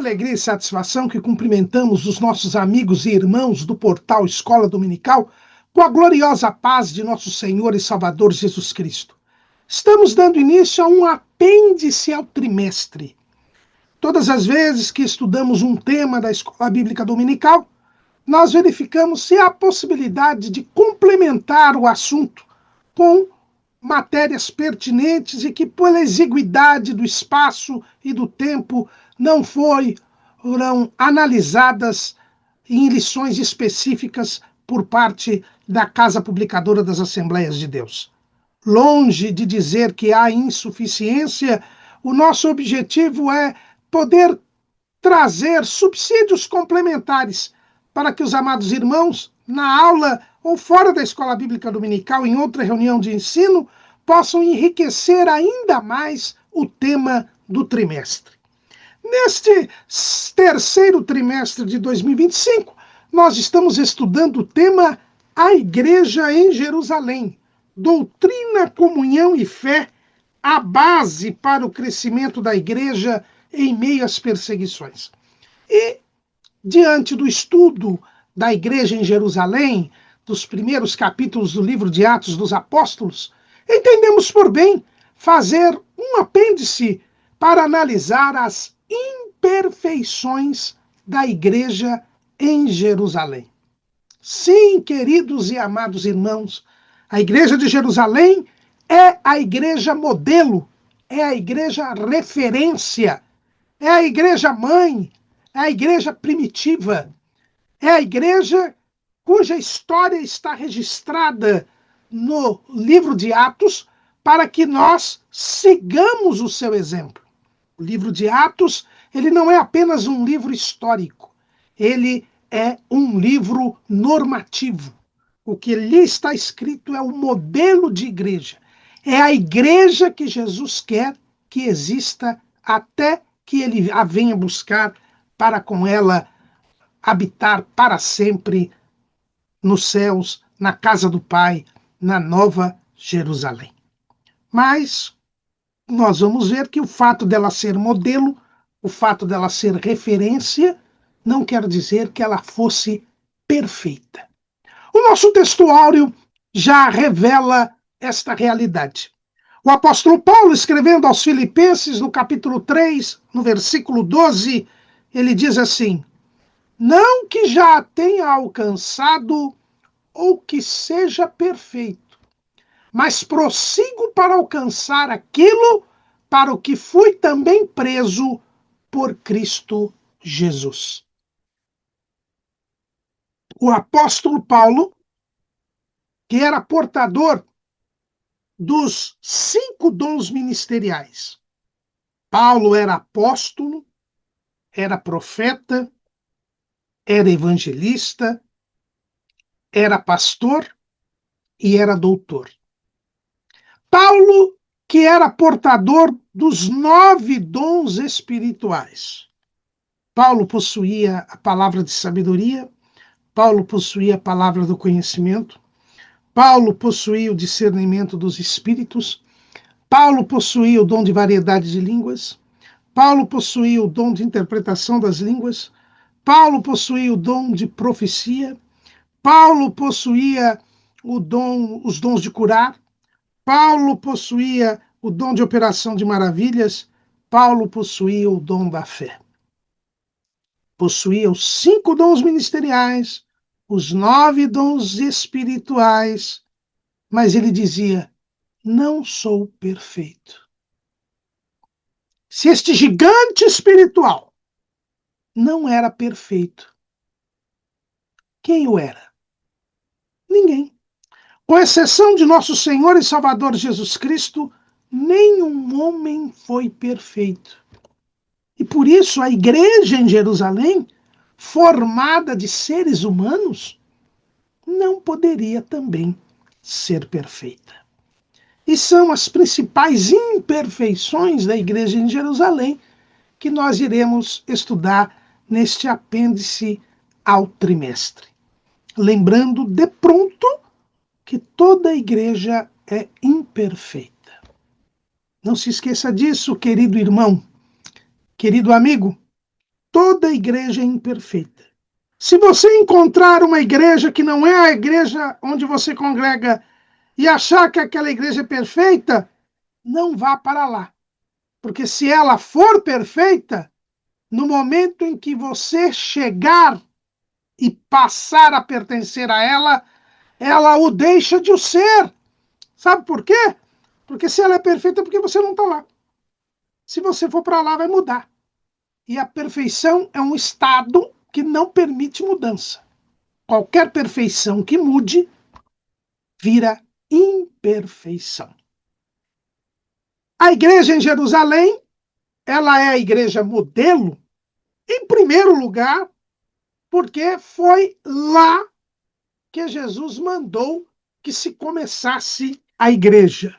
alegria e satisfação que cumprimentamos os nossos amigos e irmãos do portal Escola Dominical com a gloriosa paz de nosso Senhor e Salvador Jesus Cristo. Estamos dando início a um apêndice ao trimestre. Todas as vezes que estudamos um tema da Escola Bíblica Dominical, nós verificamos se há possibilidade de complementar o assunto com matérias pertinentes e que, pela exiguidade do espaço e do tempo, não foram analisadas em lições específicas por parte da Casa Publicadora das Assembleias de Deus. Longe de dizer que há insuficiência, o nosso objetivo é poder trazer subsídios complementares para que os amados irmãos, na aula ou fora da Escola Bíblica Dominical, em outra reunião de ensino, possam enriquecer ainda mais o tema do trimestre. Neste terceiro trimestre de 2025, nós estamos estudando o tema A Igreja em Jerusalém, doutrina, comunhão e fé, a base para o crescimento da igreja em meio às perseguições. E, diante do estudo da Igreja em Jerusalém, dos primeiros capítulos do livro de Atos dos Apóstolos, entendemos por bem fazer um apêndice para analisar as imperfeições da Igreja em Jerusalém. Sim, queridos e amados irmãos, a Igreja de Jerusalém é a igreja modelo, é a igreja referência, é a igreja mãe, é a igreja primitiva, é a igreja cuja história está registrada no livro de Atos para que nós sigamos o seu exemplo. O livro de Atos, ele não é apenas um livro histórico, ele é um livro normativo. O que ali está escrito é o modelo de igreja. É a igreja que Jesus quer que exista até que ele a venha buscar para com ela habitar para sempre nos céus, na casa do Pai, na Nova Jerusalém. Mas nós vamos ver que o fato dela ser modelo, o fato dela ser referência, não quer dizer que ela fosse perfeita. O nosso textuário já revela esta realidade. O apóstolo Paulo, escrevendo aos Filipenses, no capítulo 3, no versículo 12, ele diz assim: não que já tenha alcançado ou que seja perfeito, mas prossigo para alcançar aquilo para o que fui também preso por Cristo Jesus. O apóstolo Paulo, que era portador dos 5 dons ministeriais. Paulo era apóstolo, era profeta, era evangelista, era pastor e era doutor. Paulo, que era portador dos 9 dons espirituais. Paulo possuía a palavra de sabedoria, Paulo possuía a palavra do conhecimento, Paulo possuía o discernimento dos espíritos, Paulo possuía o dom de variedade de línguas, Paulo possuía o dom de interpretação das línguas, Paulo possuía o dom de profecia, Paulo possuía os dons de curar, Paulo possuía o dom de operação de maravilhas, Paulo possuía o dom da fé. Possuía os 5 dons ministeriais, os 9 dons espirituais, mas ele dizia: não sou perfeito. Se este gigante espiritual não era perfeito, quem o era? Ninguém. Com exceção de nosso Senhor e Salvador Jesus Cristo, nenhum homem foi perfeito. E por isso a igreja em Jerusalém, formada de seres humanos, não poderia também ser perfeita. E são as principais imperfeições da igreja em Jerusalém que nós iremos estudar neste apêndice ao trimestre. Lembrando de pronto que toda a igreja é imperfeita. Não se esqueça disso, querido irmão, querido amigo. toda igreja é imperfeita. Se você encontrar uma igreja que não é a igreja onde você congrega e achar que aquela igreja é perfeita, não vá para lá. Porque se ela for perfeita, no momento em que você chegar e passar a pertencer a ela, ela o deixa de o ser. Sabe por quê? Porque se ela é perfeita, é porque você não está lá. Se você for para lá, vai mudar. E a perfeição é um estado que não permite mudança. Qualquer perfeição que mude vira imperfeição. A igreja em Jerusalém, ela é a igreja modelo, em primeiro lugar, porque foi lá que Jesus mandou que se começasse a igreja.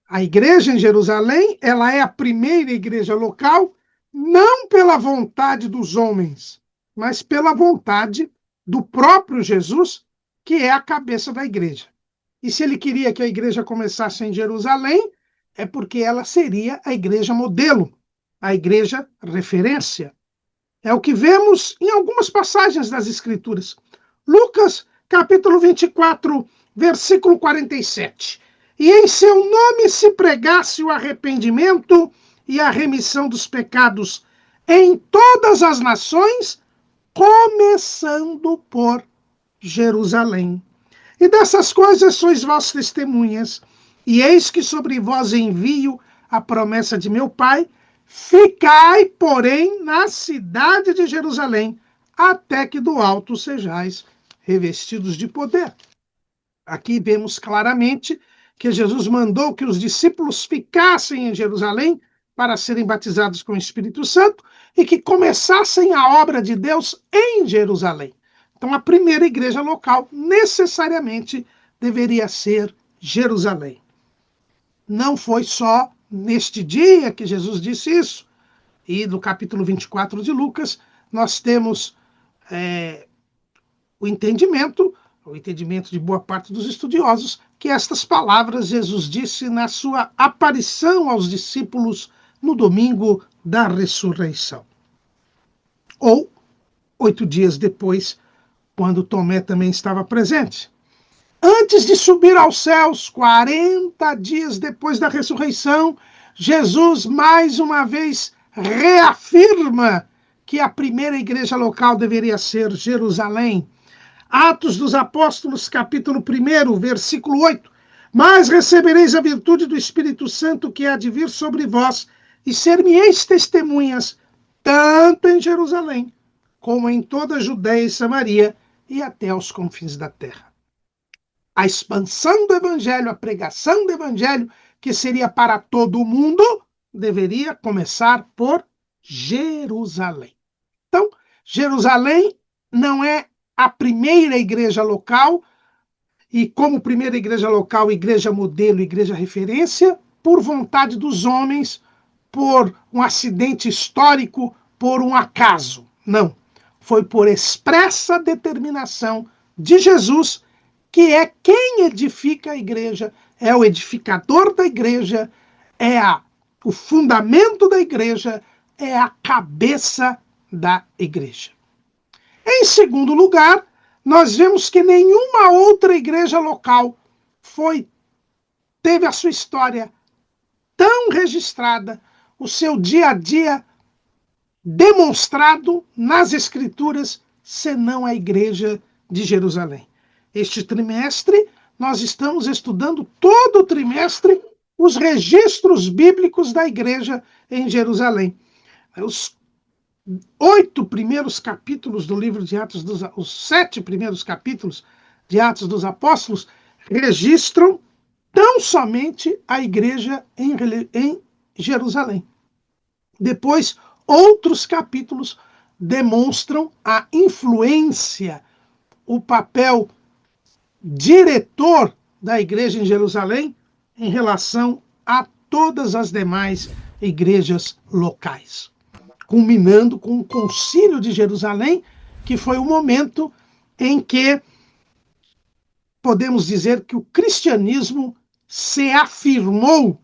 A igreja em Jerusalém, ela é a primeira igreja local, não pela vontade dos homens, mas pela vontade do próprio Jesus, que é a cabeça da igreja. E se ele queria que a igreja começasse em Jerusalém, é porque ela seria a igreja modelo, a igreja referência. É o que vemos em algumas passagens das Escrituras. Lucas, capítulo 24, versículo 47. E em seu nome se pregasse o arrependimento e a remissão dos pecados em todas as nações, começando por Jerusalém. E dessas coisas sois vós testemunhas, e eis que sobre vós envio a promessa de meu Pai. Ficai, porém, na cidade de Jerusalém, até que do alto sejais revestidos de poder. Aqui vemos claramente que Jesus mandou que os discípulos ficassem em Jerusalém para serem batizados com o Espírito Santo e que começassem a obra de Deus em Jerusalém. Então, a primeira igreja local necessariamente deveria ser Jerusalém. Não foi só neste dia que Jesus disse isso. E no capítulo 24 de Lucas, nós temos o entendimento de boa parte dos estudiosos, que estas palavras Jesus disse na sua aparição aos discípulos no domingo da ressurreição. Ou 8 dias depois, quando Tomé também estava presente. Antes de subir aos céus, 40 dias depois da ressurreição, Jesus mais uma vez reafirma que a primeira igreja local deveria ser Jerusalém. Atos dos Apóstolos, capítulo 1, versículo 8. Mas recebereis a virtude do Espírito Santo que há de vir sobre vós, e ser-me-eis testemunhas, tanto em Jerusalém, como em toda a Judéia e Samaria, e até aos confins da terra. A expansão do evangelho, a pregação do evangelho, que seria para todo o mundo, deveria começar por Jerusalém. Então, Jerusalém não é a primeira igreja local, e como primeira igreja local, igreja modelo, igreja referência, por vontade dos homens, por um acidente histórico, por um acaso. Não. Foi por expressa determinação de Jesus, que é quem edifica a igreja, é o edificador da igreja, é o fundamento da igreja, é a cabeça da igreja. Em segundo lugar, nós vemos que nenhuma outra igreja local teve a sua história tão registrada, o seu dia a dia demonstrado nas Escrituras, senão a igreja de Jerusalém. Este trimestre, nós estamos estudando todo o trimestre os registros bíblicos da igreja em Jerusalém. Os 8 primeiros capítulos do livro de Atos, os 7 primeiros capítulos de Atos dos Apóstolos, registram tão somente a igreja em Jerusalém. Depois, outros capítulos demonstram a influência, o papel diretor da igreja em Jerusalém em relação a todas as demais igrejas locais. Culminando com o Concílio de Jerusalém, que foi o momento em que podemos dizer que o cristianismo se afirmou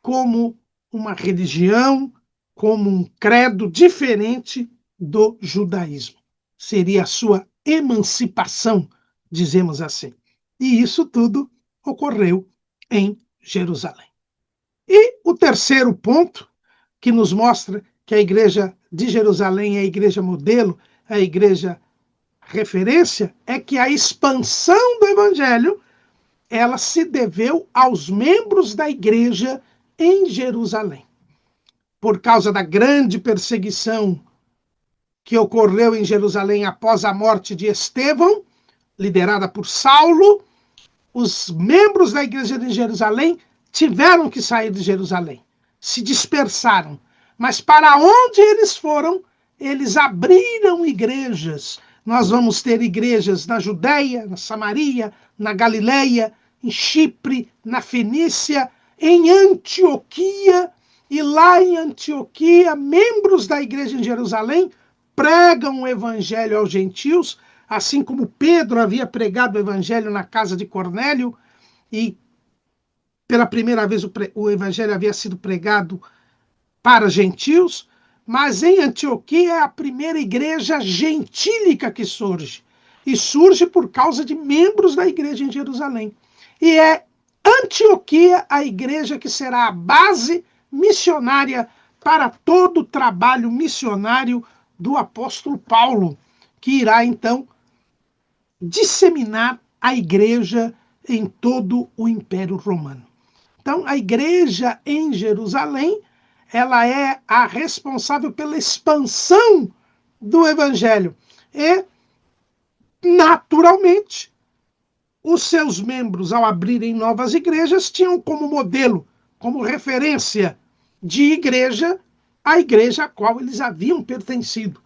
como uma religião, como um credo diferente do judaísmo. Seria a sua emancipação, dizemos assim. E isso tudo ocorreu em Jerusalém. E o terceiro ponto, que nos mostra que a igreja de Jerusalém é a igreja modelo, é a igreja referência, é que a expansão do evangelho ela se deveu aos membros da igreja em Jerusalém. Por causa da grande perseguição que ocorreu em Jerusalém após a morte de Estevão, liderada por Saulo, os membros da igreja de Jerusalém tiveram que sair de Jerusalém, se dispersaram. Mas para onde eles foram, eles abriram igrejas. Nós vamos ter igrejas na Judéia, na Samaria, na Galileia, em Chipre, na Fenícia, em Antioquia. E lá em Antioquia, membros da igreja em Jerusalém pregam o evangelho aos gentios, assim como Pedro havia pregado o evangelho na casa de Cornélio, e pela primeira vez o evangelho havia sido pregado para gentios, mas em Antioquia é a primeira igreja gentílica que surge, e surge por causa de membros da igreja em Jerusalém. E é Antioquia a igreja que será a base missionária para todo o trabalho missionário do apóstolo Paulo, que irá então disseminar a igreja em todo o Império Romano. Então, a igreja em Jerusalém, ela é a responsável pela expansão do evangelho. E, naturalmente, os seus membros, ao abrirem novas igrejas, tinham como modelo, como referência de igreja, a igreja a qual eles haviam pertencido,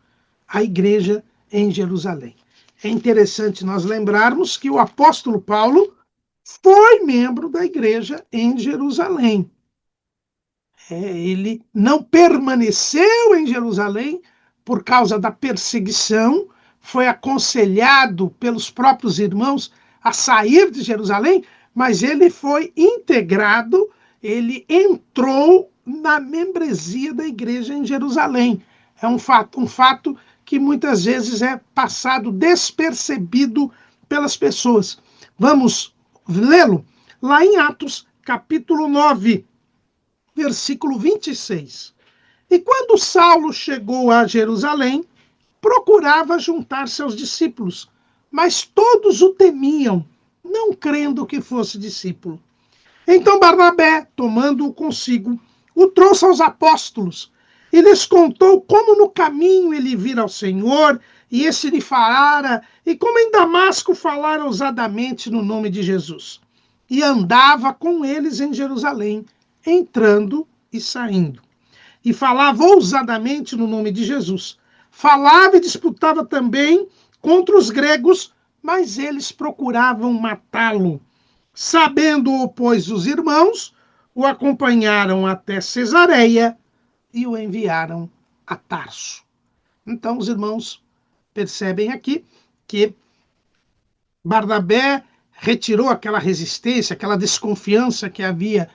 a igreja em Jerusalém. É interessante nós lembrarmos que o apóstolo Paulo foi membro da igreja em Jerusalém. Ele não permaneceu em Jerusalém por causa da perseguição, foi aconselhado pelos próprios irmãos a sair de Jerusalém, mas ele foi integrado, ele entrou na membresia da igreja em Jerusalém. É um fato que muitas vezes é passado despercebido pelas pessoas. Vamos lê-lo lá em Atos, capítulo 9, versículo 26. E quando Saulo chegou a Jerusalém, procurava juntar-se aos discípulos, mas todos o temiam, não crendo que fosse discípulo. Então Barnabé, tomando-o consigo, o trouxe aos apóstolos e lhes contou como no caminho ele vira ao Senhor, e esse lhe falara, e como em Damasco falara ousadamente no nome de Jesus. E andava com eles em Jerusalém, entrando e saindo. E falava ousadamente no nome de Jesus. Falava e disputava também contra os gregos, mas eles procuravam matá-lo. Sabendo-o, pois, os irmãos, o acompanharam até Cesareia e o enviaram a Tarso. Então, os irmãos percebem aqui que Barnabé retirou aquela resistência, aquela desconfiança que havia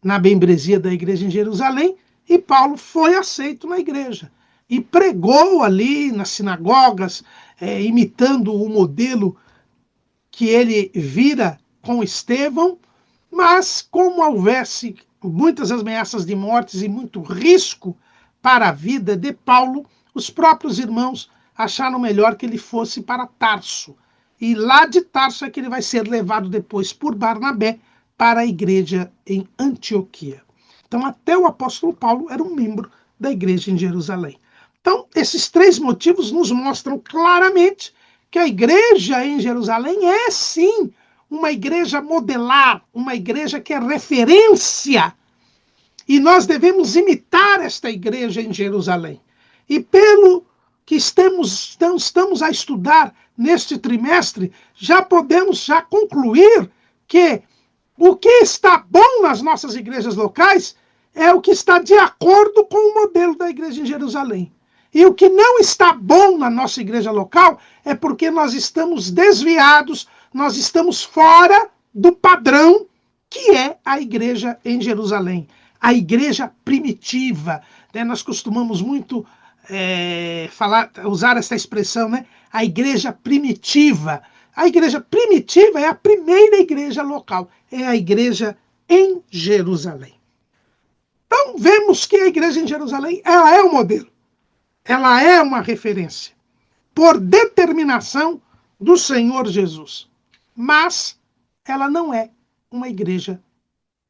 na membresia da igreja em Jerusalém, e Paulo foi aceito na igreja. E pregou ali nas sinagogas, imitando o modelo que ele vira com Estevão, mas como houvesse muitas ameaças de mortes e muito risco para a vida de Paulo, os próprios irmãos acharam melhor que ele fosse para Tarso. E lá de Tarso é que ele vai ser levado depois por Barnabé para a igreja em Antioquia. Então, até o apóstolo Paulo era um membro da igreja em Jerusalém. Então, esses três motivos nos mostram claramente que a igreja em Jerusalém é, sim, uma igreja modelar, uma igreja que é referência. E nós devemos imitar esta igreja em Jerusalém. E pelo que estamos a estudar neste trimestre, já podemos concluir que o que está bom nas nossas igrejas locais é o que está de acordo com o modelo da igreja em Jerusalém. E o que não está bom na nossa igreja local é porque nós estamos desviados, nós estamos fora do padrão que é a igreja em Jerusalém. A igreja primitiva. Nós costumamos muito usar essa expressão, né? A igreja primitiva. A igreja primitiva é a primeira igreja local, é a igreja em Jerusalém. Então, vemos que a igreja em Jerusalém, ela é um modelo, ela é uma referência, por determinação do Senhor Jesus. Mas ela não é uma igreja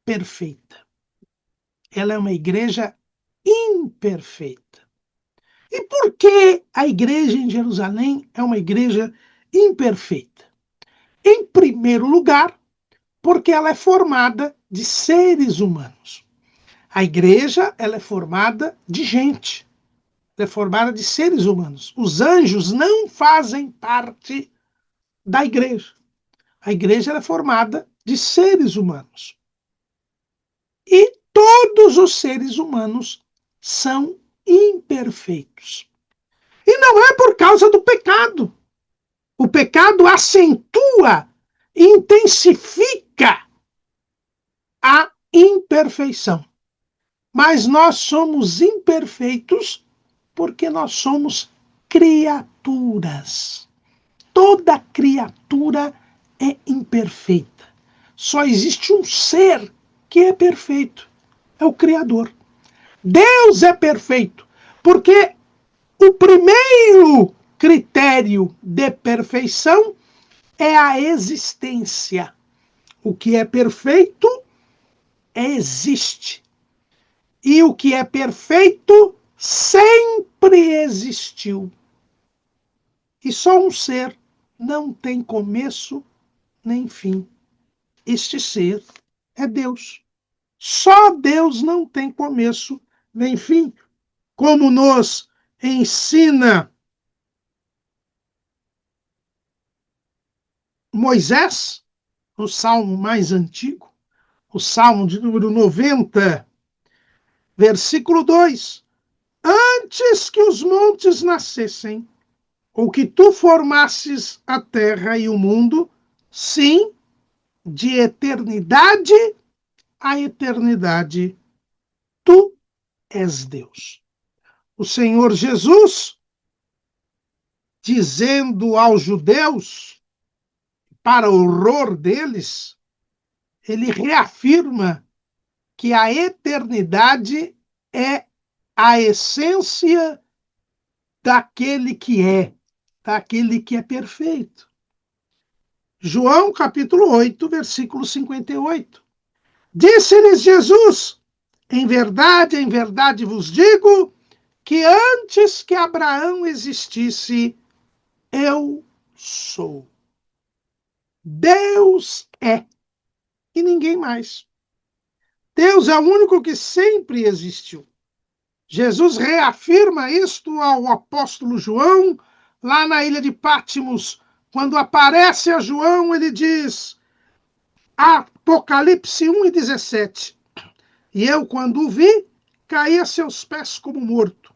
perfeita. Ela é uma igreja imperfeita. E por que a igreja em Jerusalém é uma igreja imperfeita? Em primeiro lugar, porque ela é formada de seres humanos. A igreja, ela é formada de gente. Ela é formada de seres humanos. Os anjos não fazem parte da igreja. A igreja ela é formada de seres humanos. E todos os seres humanos são imperfeitos. E não é por causa do pecado. O pecado acentua, intensifica a imperfeição. Mas nós somos imperfeitos porque nós somos criaturas. Toda criatura é imperfeita. Só existe um ser que é perfeito. É o Criador. Deus é perfeito, porque o primeiro critério de perfeição é a existência. O que é perfeito existe. E o que é perfeito sempre existiu. E só um ser não tem começo nem fim. Este ser é Deus. Só Deus não tem começo nem fim. Como nos ensina Moisés, no salmo mais antigo, o salmo de número 90, versículo 2. Antes que os montes nascessem, ou que tu formasses a terra e o mundo, sim, de eternidade a eternidade, tu és Deus. O Senhor Jesus, dizendo aos judeus, para o horror deles, ele reafirma que a eternidade é a essência daquele que é perfeito. João capítulo 8, versículo 58. Disse-lhes Jesus: em verdade vos digo que antes que Abraão existisse, eu sou. Deus é, e ninguém mais. Deus é o único que sempre existiu. Jesus reafirma isto ao apóstolo João, lá na ilha de Patmos. Quando aparece a João, ele diz, Apocalipse 1:17, e eu, quando o vi, caí a seus pés como morto.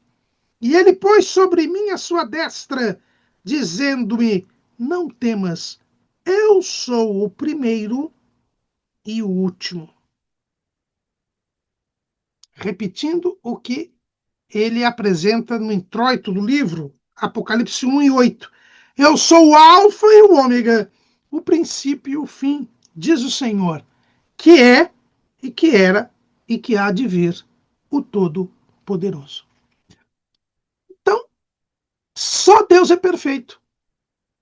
E ele pôs sobre mim a sua destra, dizendo-me, não temas, eu sou o primeiro e o último. Repetindo o que ele apresenta no introito do livro, Apocalipse 1:8. Eu sou o alfa e o ômega, o princípio e o fim, diz o Senhor, que é, e que era, e que há de vir, o Todo-Poderoso. Então, só Deus é perfeito.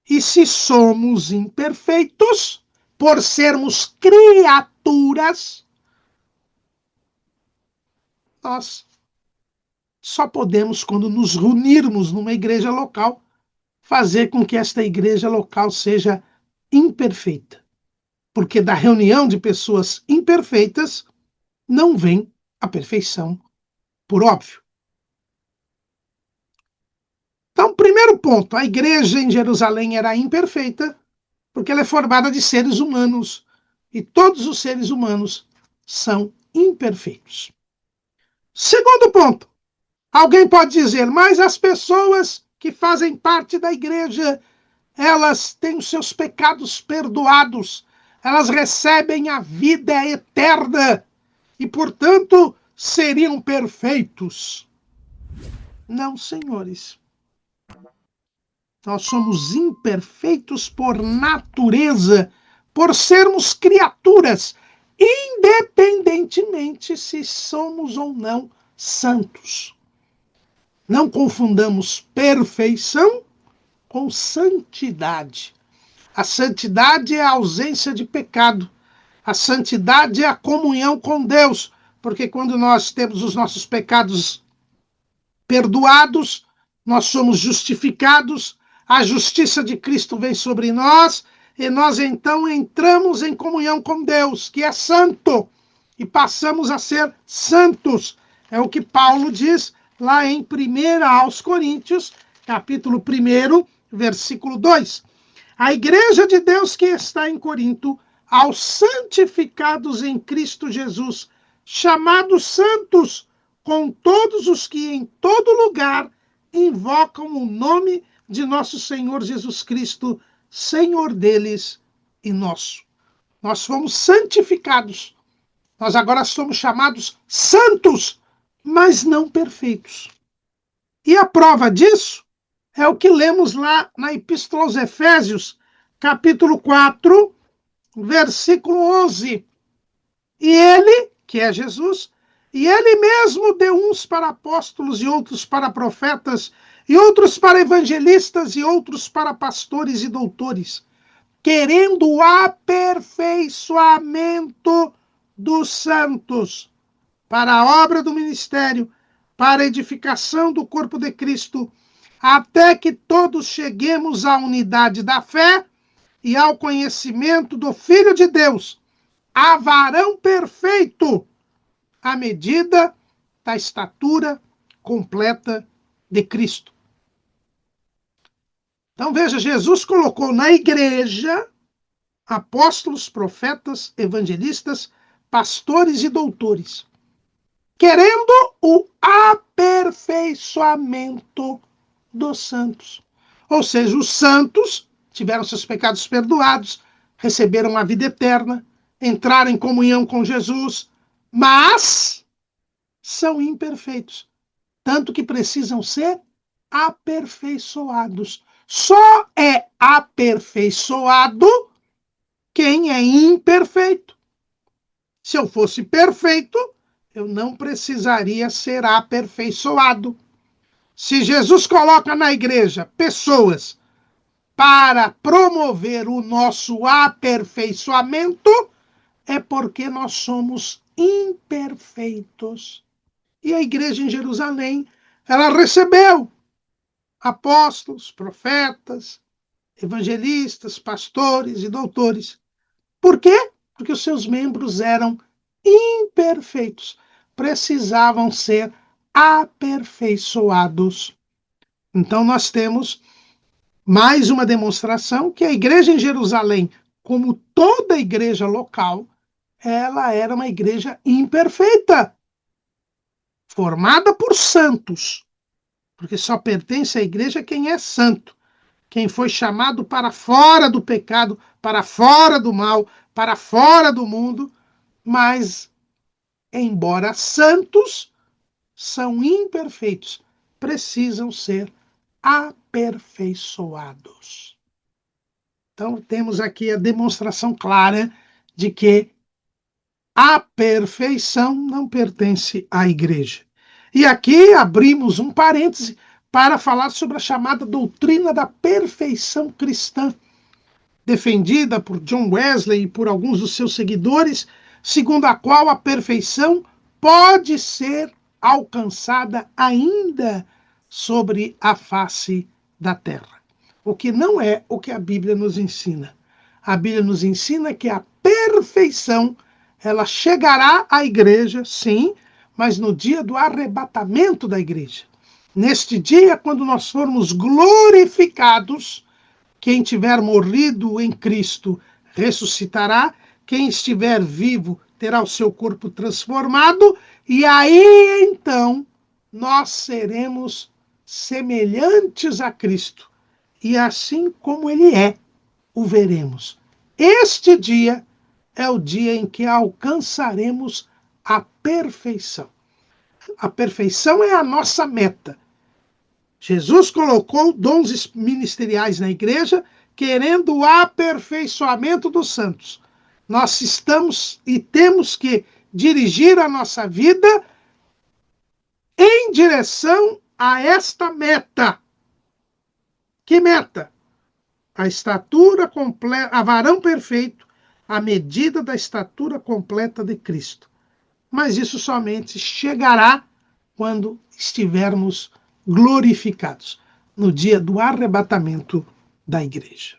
E se somos imperfeitos, por sermos criaturas, nós só podemos, quando nos reunirmos numa igreja local, fazer com que esta igreja local seja imperfeita. Porque da reunião de pessoas imperfeitas não vem a perfeição, por óbvio. Então, primeiro ponto, a igreja em Jerusalém era imperfeita porque ela é formada de seres humanos e todos os seres humanos são imperfeitos. Segundo ponto, alguém pode dizer, mas as pessoas que fazem parte da igreja, elas têm os seus pecados perdoados, elas recebem a vida eterna e, portanto, seriam perfeitos. Não, senhores. Nós somos imperfeitos por natureza, por sermos criaturas, independentemente se somos ou não santos. Não confundamos perfeição com santidade. A santidade é a ausência de pecado. A santidade é a comunhão com Deus, porque quando nós temos os nossos pecados perdoados, nós somos justificados, a justiça de Cristo vem sobre nós, e nós então entramos em comunhão com Deus, que é santo, e passamos a ser santos. É o que Paulo diz lá em 1 aos Coríntios, capítulo 1, versículo 2. A igreja de Deus que está em Corinto, aos santificados em Cristo Jesus, chamados santos, com todos os que em todo lugar invocam o nome de nosso Senhor Jesus Cristo, Senhor deles e nosso. Nós fomos santificados. Nós agora somos chamados santos, mas não perfeitos. E a prova disso é o que lemos lá na Epístola aos Efésios, capítulo 4, versículo 11. E ele, que é Jesus, e ele mesmo deu uns para apóstolos e outros para profetas, e outros para evangelistas e outros para pastores e doutores, querendo o aperfeiçoamento dos santos, para a obra do ministério, para a edificação do corpo de Cristo, até que todos cheguemos à unidade da fé e ao conhecimento do Filho de Deus, a varão perfeito, à medida da estatura completa de Cristo. Então veja, Jesus colocou na igreja apóstolos, profetas, evangelistas, pastores e doutores, querendo o aperfeiçoamento dos santos. Ou seja, os santos tiveram seus pecados perdoados, receberam a vida eterna, entraram em comunhão com Jesus, mas são imperfeitos, tanto que precisam ser aperfeiçoados. Só é aperfeiçoado quem é imperfeito. Se eu fosse perfeito, eu não precisaria ser aperfeiçoado. Se Jesus coloca na igreja pessoas para promover o nosso aperfeiçoamento, é porque nós somos imperfeitos. E a igreja em Jerusalém, ela recebeu apóstolos, profetas, evangelistas, pastores e doutores. Por quê? Porque os seus membros eram imperfeitos, precisavam ser aperfeiçoados. Então nós temos mais uma demonstração que a igreja em Jerusalém, como toda igreja local, ela era uma igreja imperfeita, formada por santos, porque só pertence à igreja quem é santo, quem foi chamado para fora do pecado, para fora do mal, para fora do mundo, mas, embora santos, são imperfeitos, precisam ser aperfeiçoados. Então, temos aqui a demonstração clara de que a perfeição não pertence à igreja. E aqui abrimos um parêntese para falar sobre a chamada doutrina da perfeição cristã, defendida por John Wesley e por alguns dos seus seguidores, segundo a qual a perfeição pode ser alcançada ainda sobre a face da terra. O que não é o que a Bíblia nos ensina. A Bíblia nos ensina que a perfeição ela chegará à igreja, sim, mas no dia do arrebatamento da igreja. Neste dia, quando nós formos glorificados, quem tiver morrido em Cristo ressuscitará, quem estiver vivo terá o seu corpo transformado, e aí então nós seremos semelhantes a Cristo, e assim como ele é, o veremos. Este dia é o dia em que alcançaremos a perfeição. A perfeição é a nossa meta. Jesus colocou dons ministeriais na igreja, querendo o aperfeiçoamento dos santos. Nós estamos e temos que dirigir a nossa vida em direção a esta meta. Que meta? A estatura completa, a varão perfeito, à medida da estatura completa de Cristo. Mas isso somente chegará quando estivermos glorificados, no dia do arrebatamento da igreja.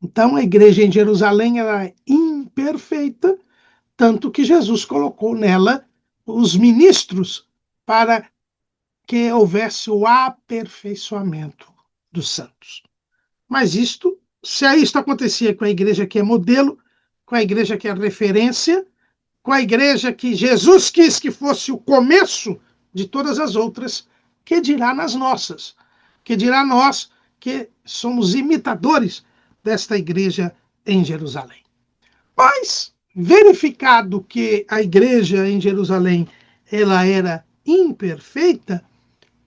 Então, a igreja em Jerusalém era imperfeita, tanto que Jesus colocou nela os ministros para que houvesse o aperfeiçoamento dos santos. Mas se isto acontecia com a igreja que é modelo, com a igreja que é referência, com a igreja que Jesus quis que fosse o começo de todas as outras, que dirá nas nossas? Que dirá nós que somos imitadores desta igreja em Jerusalém? Mas, verificado que a igreja em Jerusalém ela era imperfeita,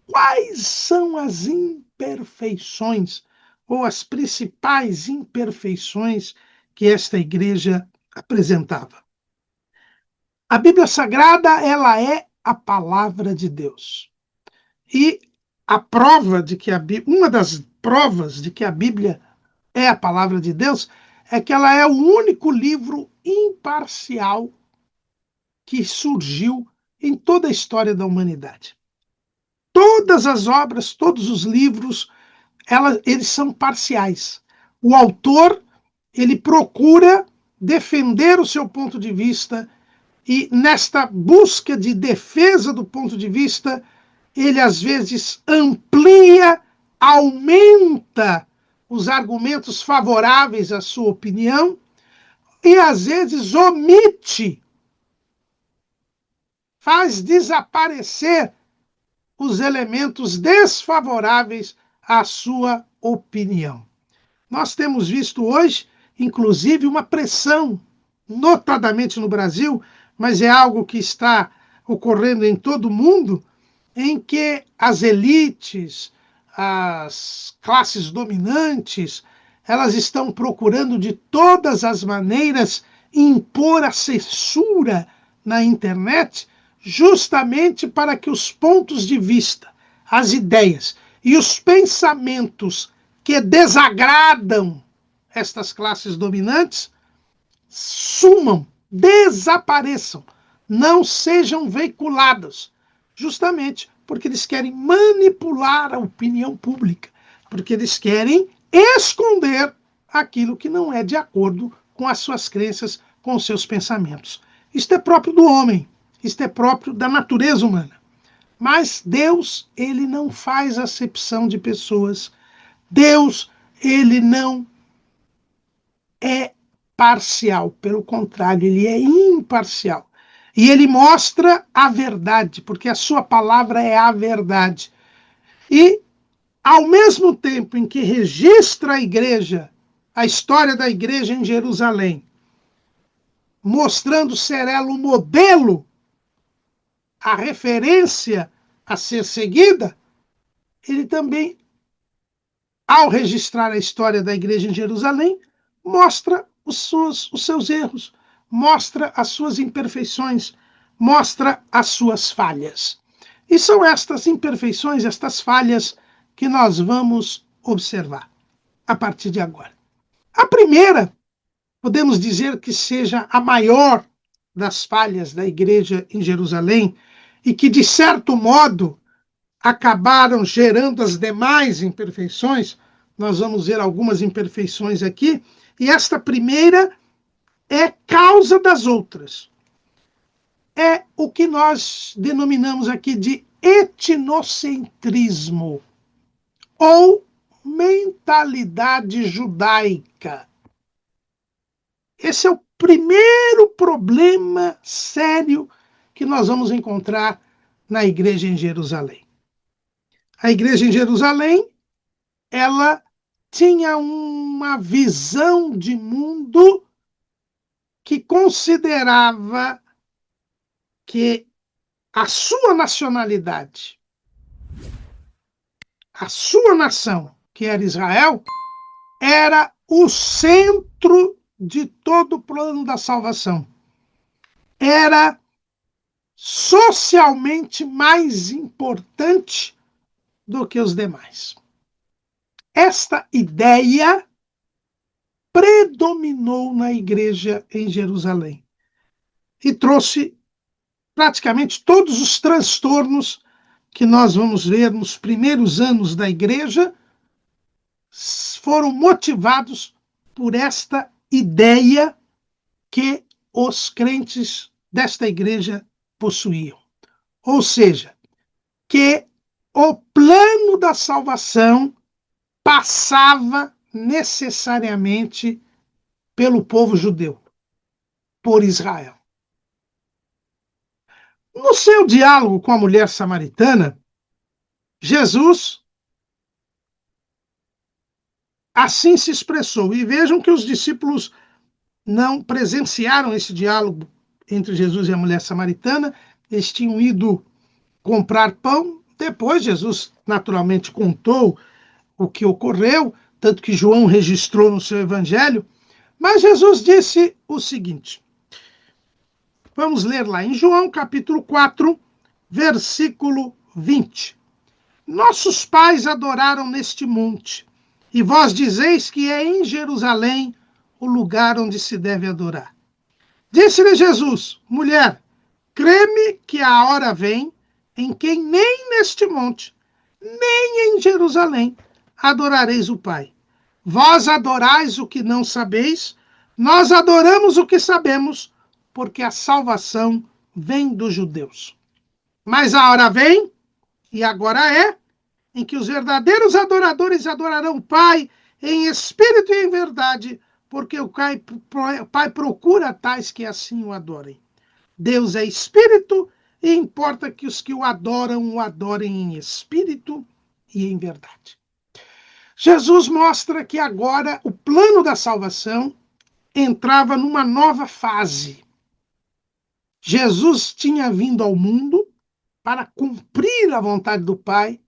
quais são as imperfeições ou as principais imperfeições que esta igreja apresentava? A Bíblia Sagrada, ela é a palavra de Deus. E a prova de que uma das provas de que a Bíblia é a palavra de Deus é que ela é o único livro imparcial que surgiu em toda a história da humanidade. Todas as obras, todos os livros, eles são parciais. O autor, ele procura defender o seu ponto de vista e, nesta busca de defesa do ponto de vista, ele às vezes amplia, aumenta os argumentos favoráveis à sua opinião e às vezes omite, faz desaparecer os elementos desfavoráveis à sua opinião. Nós temos visto hoje, inclusive, uma pressão, notadamente no Brasil, mas é algo que está ocorrendo em todo o mundo, em que as elites, as classes dominantes, elas estão procurando de todas as maneiras impor a censura na internet, justamente para que os pontos de vista, as ideias e os pensamentos que desagradam estas classes dominantes sumam, desapareçam, não sejam veiculadas, justamente porque eles querem manipular a opinião pública, porque eles querem esconder aquilo que não é de acordo com as suas crenças, com os seus pensamentos. Isto é próprio do homem, isto é próprio da natureza humana. Mas Deus, ele não faz acepção de pessoas. Deus, ele não é parcial, pelo contrário, ele é imparcial. E ele mostra a verdade, porque a sua palavra é a verdade. E, ao mesmo tempo em que registra a igreja, a história da igreja em Jerusalém, mostrando ser ela o modelo, a referência a ser seguida, ele também, ao registrar a história da igreja em Jerusalém, mostra os seus erros, mostra as suas imperfeições, mostra as suas falhas. E são estas imperfeições, estas falhas, que nós vamos observar a partir de agora. A primeira, podemos dizer que seja a maior das falhas da igreja em Jerusalém e que, de certo modo, acabaram gerando as demais imperfeições. Nós vamos ver algumas imperfeições aqui, e esta primeira é causa das outras. É o que nós denominamos aqui de etnocentrismo, ou mentalidade judaica. Esse é o primeiro problema sério que nós vamos encontrar na igreja em Jerusalém. A igreja em Jerusalém, ela tinha uma visão de mundo que considerava que a sua nacionalidade a sua nação, que era Israel, era o centro de todo o plano da salvação. Era socialmente mais importante do que os demais. Esta ideia predominou na igreja em Jerusalém e trouxe praticamente todos os transtornos que nós vamos ver nos primeiros anos da igreja foram motivados por esta ideia que os crentes desta igreja possuíam. Ou seja, que o plano da salvação passava necessariamente pelo povo judeu, por Israel. No seu diálogo com a mulher samaritana, Jesus assim se expressou. E vejam que os discípulos não presenciaram esse diálogo entre Jesus e a mulher samaritana. Eles tinham ido comprar pão. Depois, Jesus naturalmente contou o que ocorreu, tanto que João registrou no seu evangelho. Mas Jesus disse o seguinte. Vamos ler lá em João, capítulo 4, versículo 20. Nossos pais adoraram neste monte, e vós dizeis que é em Jerusalém o lugar onde se deve adorar. Disse-lhe Jesus, mulher, crê-me que a hora vem em que nem neste monte, nem em Jerusalém adorareis o Pai. Vós adorais o que não sabeis, nós adoramos o que sabemos, porque a salvação vem dos judeus. Mas a hora vem, e agora é, em que os verdadeiros adoradores adorarão o Pai em espírito e em verdade, porque o Pai procura tais que assim o adorem. Deus é espírito e importa que os que o adorem em espírito e em verdade. Jesus mostra que agora o plano da salvação entrava numa nova fase. Jesus tinha vindo ao mundo para cumprir a vontade do Pai,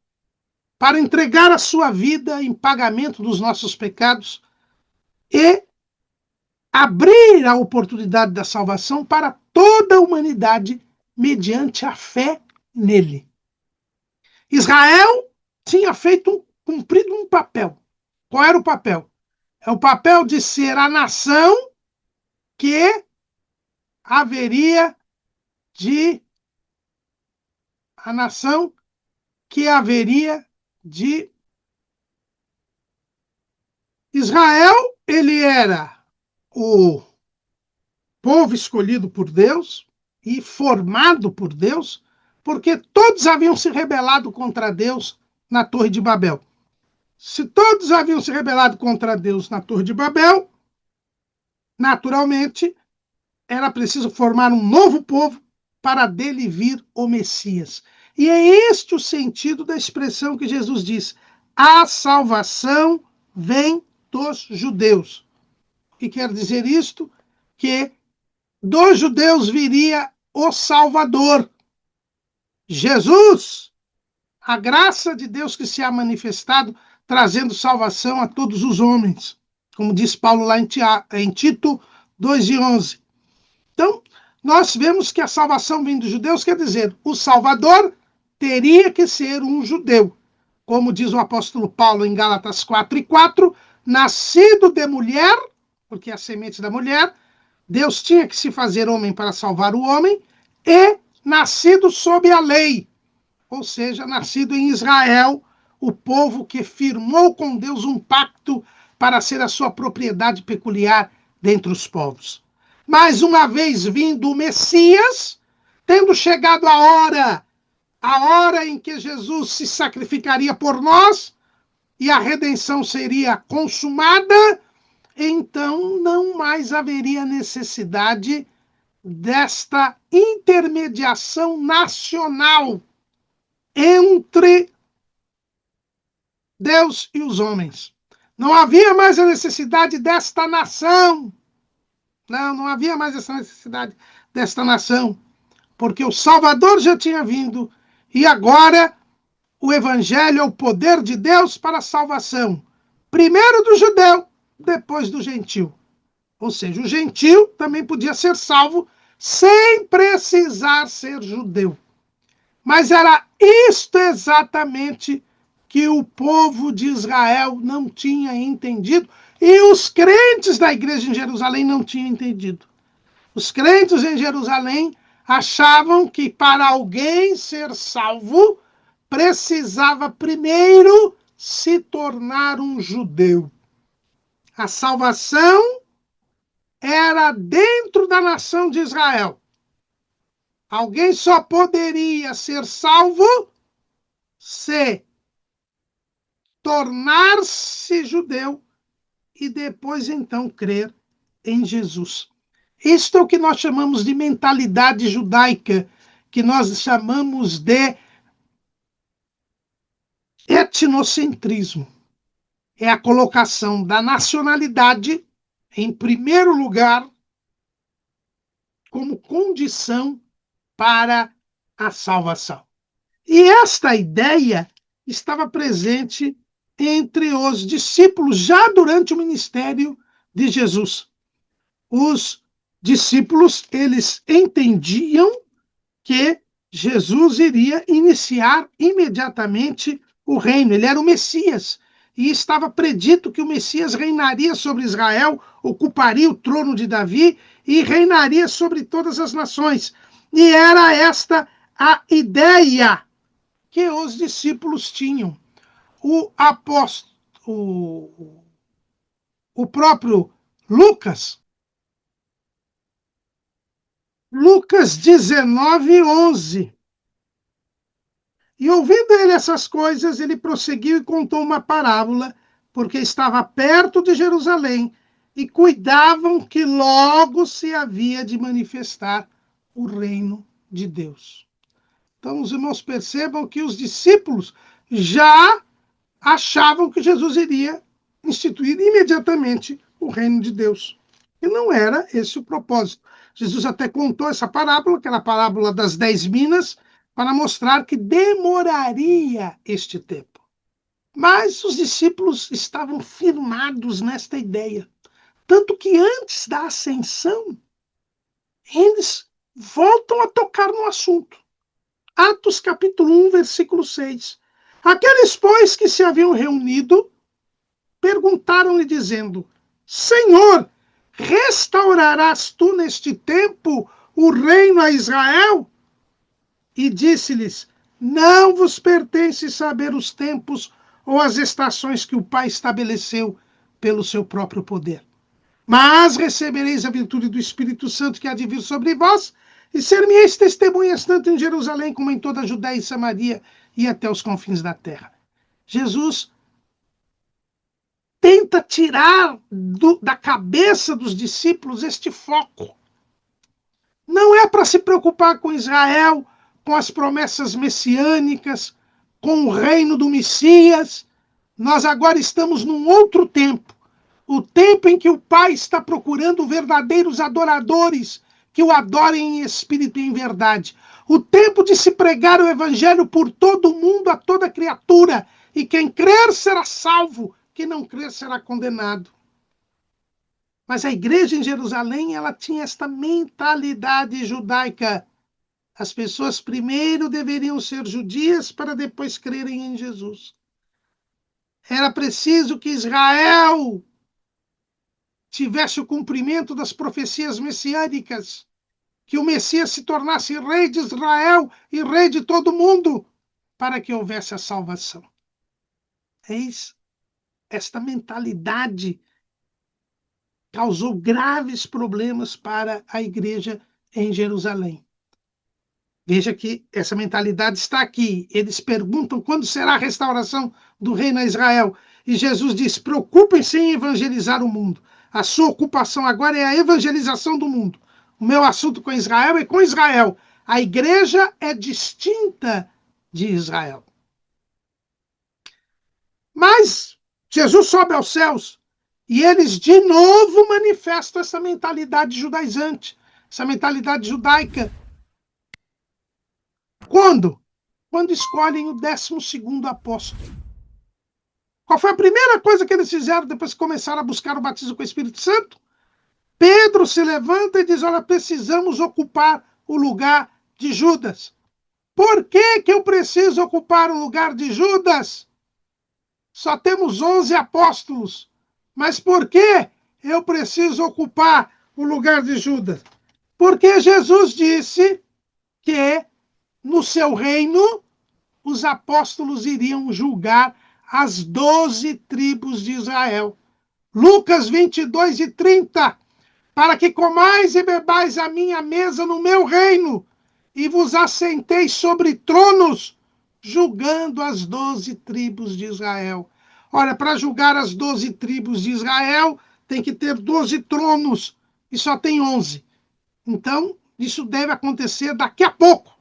para entregar a sua vida em pagamento dos nossos pecados e abrir a oportunidade da salvação para toda a humanidade mediante a fé nele. Israel tinha cumprido um papel. Qual era o papel? É o papel de ser a nação que haveria de Israel, ele era o povo escolhido por Deus e formado por Deus, porque todos haviam se rebelado contra Deus na Torre de Babel. Se todos haviam se rebelado contra Deus na Torre de Babel, naturalmente, era preciso formar um novo povo para dele vir o Messias. E é este o sentido da expressão que Jesus diz: a salvação vem dos judeus. O que quer dizer isto? Que dos judeus viria o Salvador, Jesus, a graça de Deus que se há manifestado, trazendo salvação a todos os homens, como diz Paulo lá em Tito 2:11. Então, nós vemos que a salvação vem dos judeus, quer dizer, o Salvador teria que ser um judeu. Como diz o apóstolo Paulo em Gálatas 4:4, nascido de mulher, porque é a semente da mulher, Deus tinha que se fazer homem para salvar o homem, e nascido sob a lei, ou seja, nascido em Israel, o povo que firmou com Deus um pacto para ser a sua propriedade peculiar dentre os povos. Mas uma vez vindo o Messias, tendo chegado a hora em que Jesus se sacrificaria por nós e a redenção seria consumada, então não mais haveria necessidade desta intermediação nacional entre Deus e os homens. Não havia mais a necessidade desta nação. Não havia mais essa necessidade desta nação, porque o Salvador já tinha vindo e agora o evangelho é o poder de Deus para a salvação, primeiro do judeu, depois do gentil. Ou seja, o gentil também podia ser salvo sem precisar ser judeu. Mas era isto exatamente que o povo de Israel não tinha entendido e os crentes da igreja em Jerusalém não tinham entendido. Os crentes em Jerusalém achavam que para alguém ser salvo, precisava primeiro se tornar um judeu. A salvação era dentro da nação de Israel. Alguém só poderia ser salvo se tornar-se judeu e depois então crer em Jesus. Isto é o que nós chamamos de mentalidade judaica, que nós chamamos de etnocentrismo. É a colocação da nacionalidade em primeiro lugar como condição para a salvação. E esta ideia estava presente entre os discípulos já durante o ministério de Jesus. Os discípulos, eles entendiam que Jesus iria iniciar imediatamente o reino. Ele era o Messias e estava predito que o Messias reinaria sobre Israel, ocuparia o trono de Davi e reinaria sobre todas as nações. E era esta a ideia que os discípulos tinham. O apóstolo, o próprio Lucas 19:11. E ouvindo ele essas coisas, ele prosseguiu e contou uma parábola, porque estava perto de Jerusalém e cuidavam que logo se havia de manifestar o reino de Deus. Então, os irmãos percebam que os discípulos já achavam que Jesus iria instituir imediatamente o reino de Deus. E não era esse o propósito. Jesus até contou essa parábola, que era a parábola das 10 minas, para mostrar que demoraria este tempo. Mas os discípulos estavam firmados nesta ideia. Tanto que antes da ascensão, eles voltam a tocar no assunto. Atos capítulo 1, versículo 6. Aqueles, pois, que se haviam reunido, perguntaram-lhe dizendo: Senhor, restaurarás tu neste tempo o reino a Israel? E disse-lhes: Não vos pertence saber os tempos ou as estações que o Pai estabeleceu pelo seu próprio poder. Mas recebereis a virtude do Espírito Santo que há de vir sobre vós, e ser-me-eis testemunhas tanto em Jerusalém como em toda a Judéia e Samaria e até os confins da terra. Jesus tenta tirar da cabeça dos discípulos este foco. Não é para se preocupar com Israel, com as promessas messiânicas, com o reino do Messias. Nós agora estamos num outro tempo. O tempo em que o Pai está procurando verdadeiros adoradores que o adorem em espírito e em verdade. O tempo de se pregar o evangelho por todo o mundo, a toda criatura. E quem crer será salvo, quem não crer será condenado. Mas a igreja em Jerusalém, ela tinha esta mentalidade judaica. As pessoas primeiro deveriam ser judias para depois crerem em Jesus. Era preciso que Israel tivesse o cumprimento das profecias messiânicas, que o Messias se tornasse rei de Israel e rei de todo mundo, para que houvesse a salvação. Eis esta mentalidade causou graves problemas para a igreja em Jerusalém. Veja que essa mentalidade está aqui. Eles perguntam quando será a restauração do reino a Israel. E Jesus diz: preocupem-se em evangelizar o mundo. A sua ocupação agora é a evangelização do mundo. O meu assunto com Israel é com Israel. A igreja é distinta de Israel. Mas Jesus sobe aos céus e eles de novo manifestam essa mentalidade judaizante, essa mentalidade judaica. Quando? quando escolhem o 12º apóstolo. Qual foi a primeira coisa que eles fizeram depois que começaram a buscar o batismo com o Espírito Santo? Pedro se levanta e diz: olha, precisamos ocupar o lugar de Judas. Por que eu preciso ocupar o lugar de Judas? Só temos 11 apóstolos. Mas por que eu preciso ocupar o lugar de Judas? Porque Jesus disse que no seu reino os apóstolos iriam julgar as 12 tribos de Israel. Lucas 22:30. Para que comais e bebais a minha mesa no meu reino, e vos assenteis sobre tronos, julgando as 12 tribos de Israel. Olha, para julgar as 12 tribos de Israel, tem que ter 12 tronos, e só tem 11. Então, isso deve acontecer daqui a pouco.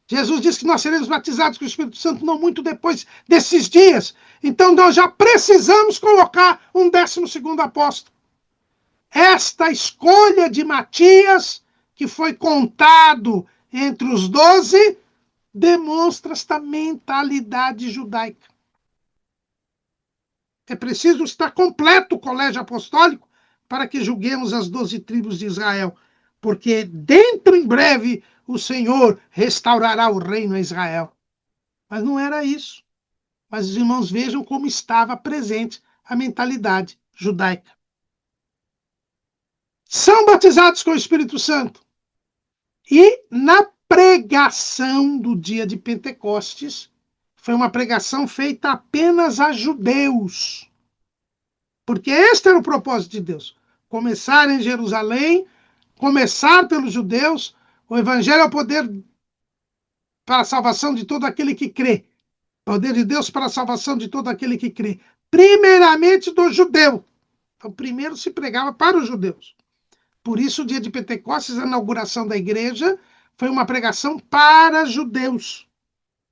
Jesus disse que nós seremos batizados com o Espírito Santo não muito depois desses dias. Então, nós já precisamos colocar um 12º apóstolo. Esta escolha de Matias, que foi contado entre os 12, demonstra esta mentalidade judaica. É preciso estar completo o colégio apostólico para que julguemos as 12 tribos de Israel, porque dentro em breve o Senhor restaurará o reino a Israel. Mas não era isso. Mas os irmãos vejam como estava presente a mentalidade judaica. São batizados com o Espírito Santo. E na pregação do dia de Pentecostes, foi uma pregação feita apenas a judeus. Porque este era o propósito de Deus. Começar em Jerusalém, começar pelos judeus, o evangelho é o poder para a salvação de todo aquele que crê. Poder de Deus para a salvação de todo aquele que crê. Primeiramente do judeu. Então, primeiro se pregava para os judeus. Por isso, o dia de Pentecostes, a inauguração da igreja, foi uma pregação para judeus.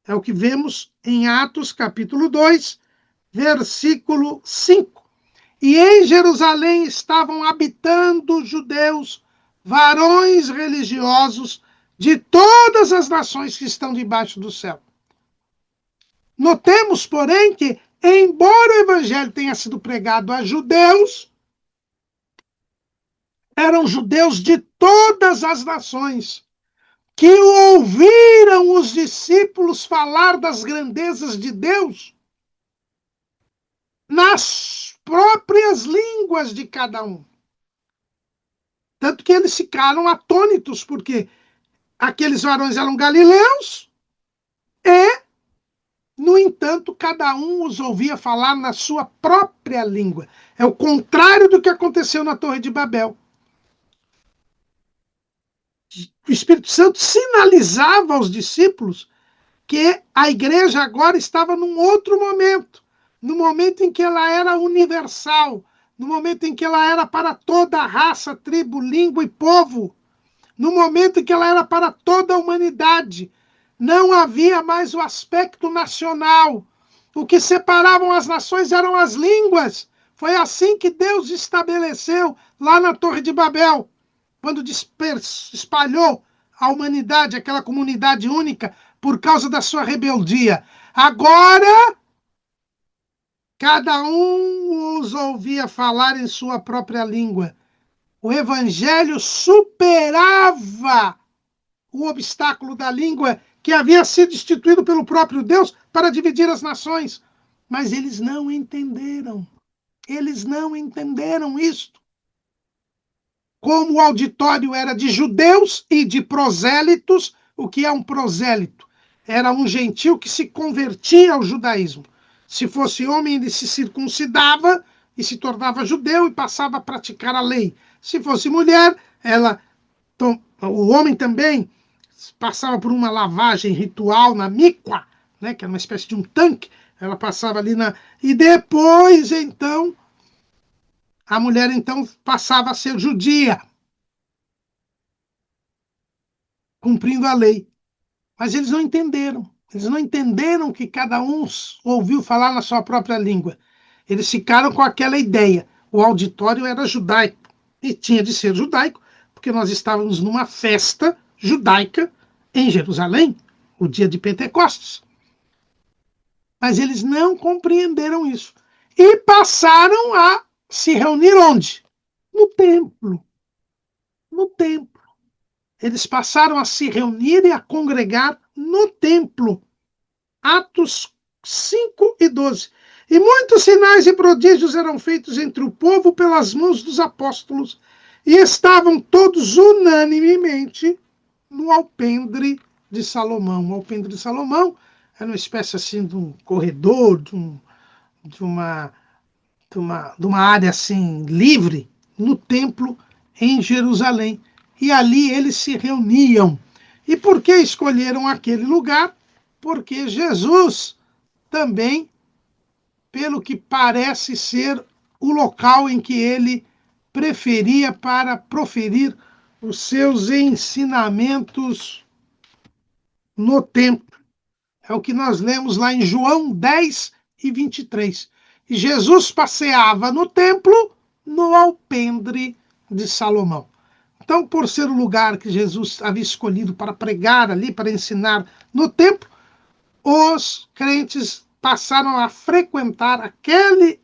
É o que vemos em Atos, capítulo 2, versículo 5. E em Jerusalém estavam habitando judeus, varões religiosos de todas as nações que estão debaixo do céu. Notemos, porém, que, embora o evangelho tenha sido pregado a judeus, eram judeus de todas as nações que ouviram os discípulos falar das grandezas de Deus nas próprias línguas de cada um. Tanto que eles ficaram atônitos, porque aqueles varões eram galileus e, no entanto, cada um os ouvia falar na sua própria língua. É o contrário do que aconteceu na Torre de Babel. O Espírito Santo sinalizava aos discípulos que a igreja agora estava num outro momento, no momento em que ela era universal, no momento em que ela era para toda a raça, tribo, língua e povo, no momento em que ela era para toda a humanidade. Não havia mais o aspecto nacional. O que separavam as nações eram as línguas. Foi assim que Deus estabeleceu lá na Torre de Babel, quando espalhou a humanidade, aquela comunidade única, por causa da sua rebeldia. Agora, cada um os ouvia falar em sua própria língua. O evangelho superava o obstáculo da língua que havia sido instituído pelo próprio Deus para dividir as nações. Mas eles não entenderam. Eles não entenderam isto. Como o auditório era de judeus e de prosélitos, o que é um prosélito? Era um gentil que se convertia ao judaísmo. Se fosse homem, ele se circuncidava e se tornava judeu e passava a praticar a lei. Se fosse mulher, o homem também passava por uma lavagem ritual na mikvah, né, que era uma espécie de um tanque. Ela passava ali e depois, então, a mulher, então, passava a ser judia, cumprindo a lei. Mas eles não entenderam. Eles não entenderam que cada um ouviu falar na sua própria língua. Eles ficaram com aquela ideia. O auditório era judaico. E tinha de ser judaico, porque nós estávamos numa festa judaica em Jerusalém. o dia de Pentecostes. Mas eles não compreenderam isso. E passaram a se reunir onde? No templo. No templo. Eles passaram a se reunir e a congregar no templo. Atos 5:12. E muitos sinais e prodígios eram feitos entre o povo pelas mãos dos apóstolos, e estavam todos unanimemente no alpendre de Salomão. O alpendre de Salomão era uma espécie assim de um corredor, de uma área assim livre no templo em Jerusalém. E ali eles se reuniam. E por que escolheram aquele lugar? Porque Jesus também, pelo que parece ser, o local em que ele preferia para proferir os seus ensinamentos no templo. É o que nós lemos lá em João 10:23. E Jesus passeava no templo no alpendre de Salomão. Então, por ser o lugar que Jesus havia escolhido para pregar ali, para ensinar no templo, os crentes passaram a frequentar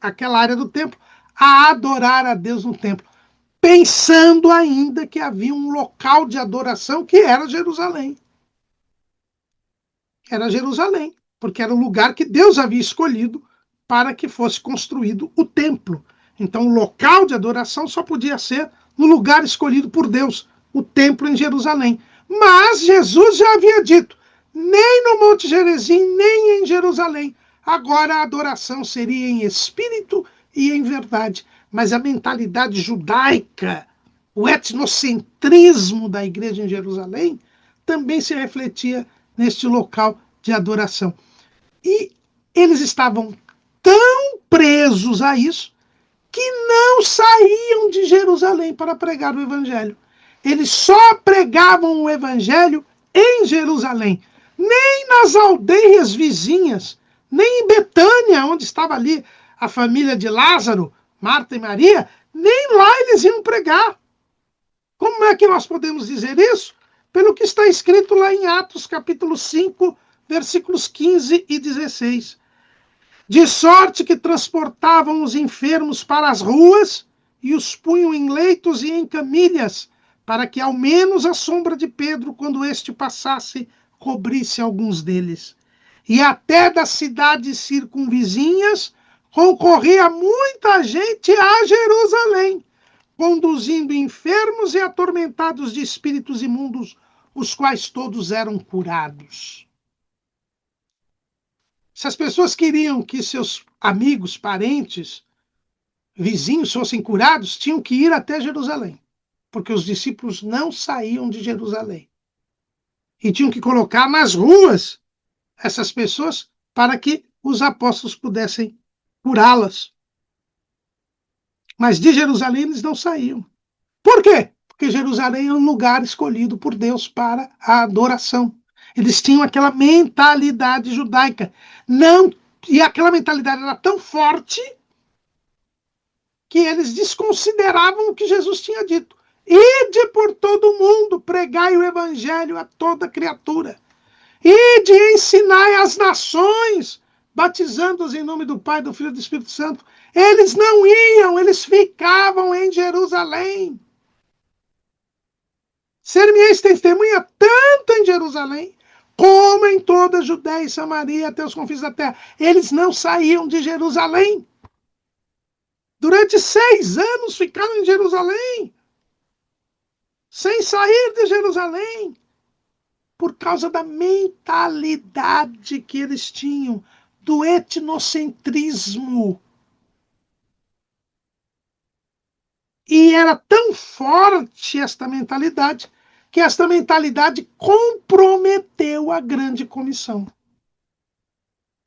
aquela área do templo, a adorar a Deus no templo, pensando ainda que havia um local de adoração que era Jerusalém. Era Jerusalém, porque era o lugar que Deus havia escolhido para que fosse construído o templo. Então, o local de adoração só podia ser no lugar escolhido por Deus, o templo em Jerusalém. Mas Jesus já havia dito, nem no Monte Gerizim, nem em Jerusalém. Agora a adoração seria em espírito e em verdade. Mas a mentalidade judaica, o etnocentrismo da igreja em Jerusalém, também se refletia neste local de adoração. E eles estavam tão presos a isso que não saíam de Jerusalém para pregar o evangelho. Eles só pregavam o evangelho em Jerusalém, nem nas aldeias vizinhas, nem em Betânia, onde estava ali a família de Lázaro, Marta e Maria, nem lá eles iam pregar. Como é que nós podemos dizer isso? Pelo que está escrito lá em Atos, capítulo 5, versículos 15 e 16. De sorte que transportavam os enfermos para as ruas e os punham em leitos e em camilhas, para que ao menos a sombra de Pedro, quando este passasse, cobrisse alguns deles. E até das cidades circunvizinhas concorria muita gente a Jerusalém, conduzindo enfermos e atormentados de espíritos imundos, os quais todos eram curados. Se as pessoas queriam que seus amigos, parentes, vizinhos fossem curados, tinham que ir até Jerusalém, porque os discípulos não saíam de Jerusalém. E tinham que colocar nas ruas essas pessoas para que os apóstolos pudessem curá-las. Mas de Jerusalém eles não saíam. Por quê? Porque Jerusalém é um lugar escolhido por Deus para a adoração. Eles tinham aquela mentalidade judaica. E aquela mentalidade era tão forte que eles desconsideravam o que Jesus tinha dito. Ide por todo o mundo, pregai o evangelho a toda criatura. Ide e ensinai as nações, batizando-os em nome do Pai, do Filho e do Espírito Santo. Eles não iam, eles ficavam em Jerusalém. Ser-me-eis testemunha tanto em Jerusalém, como em toda a Judéia e Samaria, até os confins da terra. Eles não saíam de Jerusalém. Durante 6 anos ficaram em Jerusalém, sem sair de Jerusalém, por causa da mentalidade que eles tinham, do etnocentrismo. E era tão forte esta mentalidade, que esta mentalidade comprometeu a grande comissão.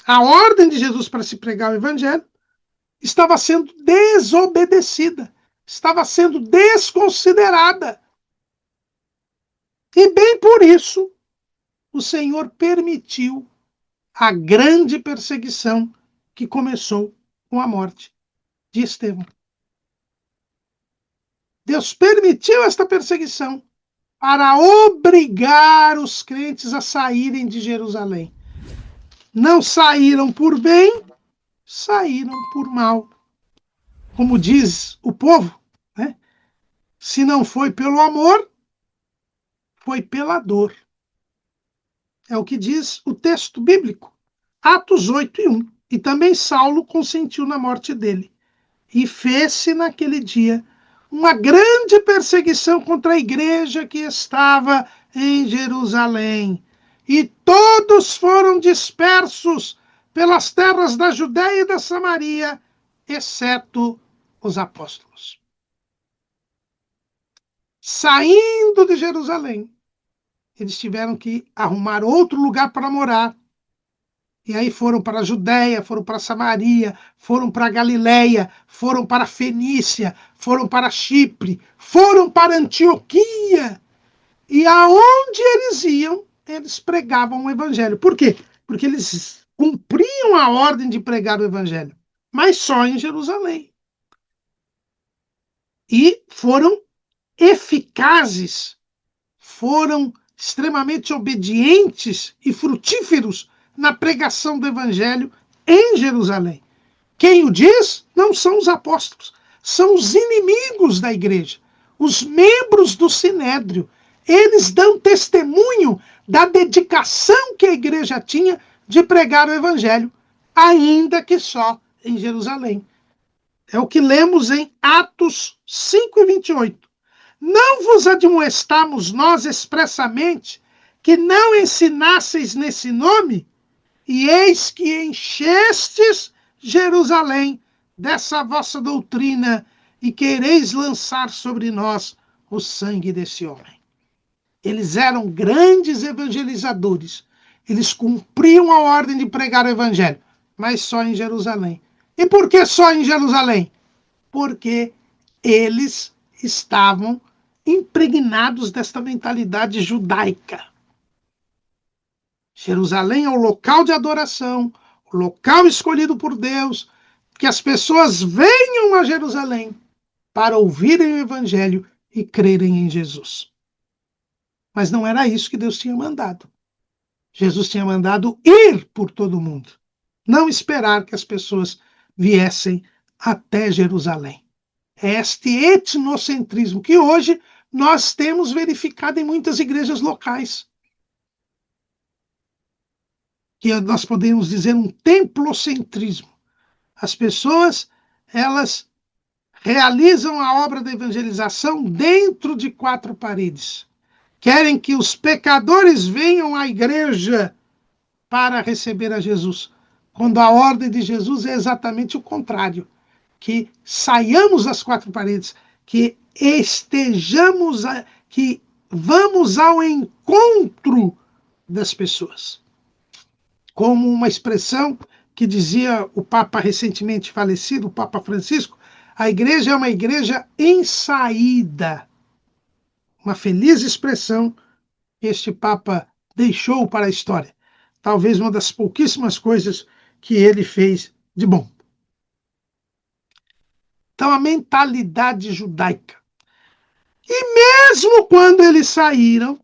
A ordem de Jesus para se pregar o evangelho estava sendo desobedecida, estava sendo desconsiderada. E bem por isso, o Senhor permitiu a grande perseguição que começou com a morte de Estevão. Deus permitiu esta perseguição para obrigar os crentes a saírem de Jerusalém. Não saíram por bem, saíram por mal. Como diz o povo, né? Se não foi pelo amor, foi pela dor. É o que diz o texto bíblico, Atos 8:1. E também Saulo consentiu na morte dele. E fez-se naquele dia uma grande perseguição contra a igreja que estava em Jerusalém. E todos foram dispersos pelas terras da Judéia e da Samaria, exceto os apóstolos. Saindo de Jerusalém, eles tiveram que arrumar outro lugar para morar. E aí foram para a Judéia, foram para Samaria, foram para a Galiléia, foram para a Fenícia, foram para Chipre, foram para Antioquia. E aonde eles iam, eles pregavam o evangelho. Por quê? Porque eles cumpriam a ordem de pregar o evangelho, mas só em Jerusalém. E foram eficazes, foram extremamente obedientes e frutíferos na pregação do evangelho em Jerusalém. Quem o diz não são os apóstolos, são os inimigos da igreja, os membros do sinédrio. Eles dão testemunho da dedicação que a igreja tinha de pregar o evangelho, ainda que só em Jerusalém. É o que lemos em Atos 5:28. Não vos admoestamos nós expressamente que não ensinasseis nesse nome? E eis que enchestes Jerusalém dessa vossa doutrina e quereis lançar sobre nós o sangue desse homem. Eles eram grandes evangelizadores. Eles cumpriam a ordem de pregar o evangelho, mas só em Jerusalém. E por que só em Jerusalém? Porque eles estavam impregnados desta mentalidade judaica. Jerusalém é o local de adoração, o local escolhido por Deus, que as pessoas venham a Jerusalém para ouvirem o evangelho e crerem em Jesus. Mas não era isso que Deus tinha mandado. Jesus tinha mandado ir por todo o mundo, não esperar que as pessoas viessem até Jerusalém. É este etnocentrismo que hoje nós temos verificado em muitas igrejas locais. Que nós podemos dizer um templocentrismo. As pessoas, elas realizam a obra da evangelização dentro de quatro paredes. Querem que os pecadores venham à igreja para receber a Jesus, quando a ordem de Jesus é exatamente o contrário, que saiamos das quatro paredes, que estejamos, que vamos ao encontro das pessoas. Como uma expressão que dizia o Papa recentemente falecido, o Papa Francisco, a igreja é uma igreja em saída. Uma feliz expressão que este Papa deixou para a história. Talvez uma das pouquíssimas coisas que ele fez de bom. Então, a mentalidade judaica. E mesmo quando eles saíram,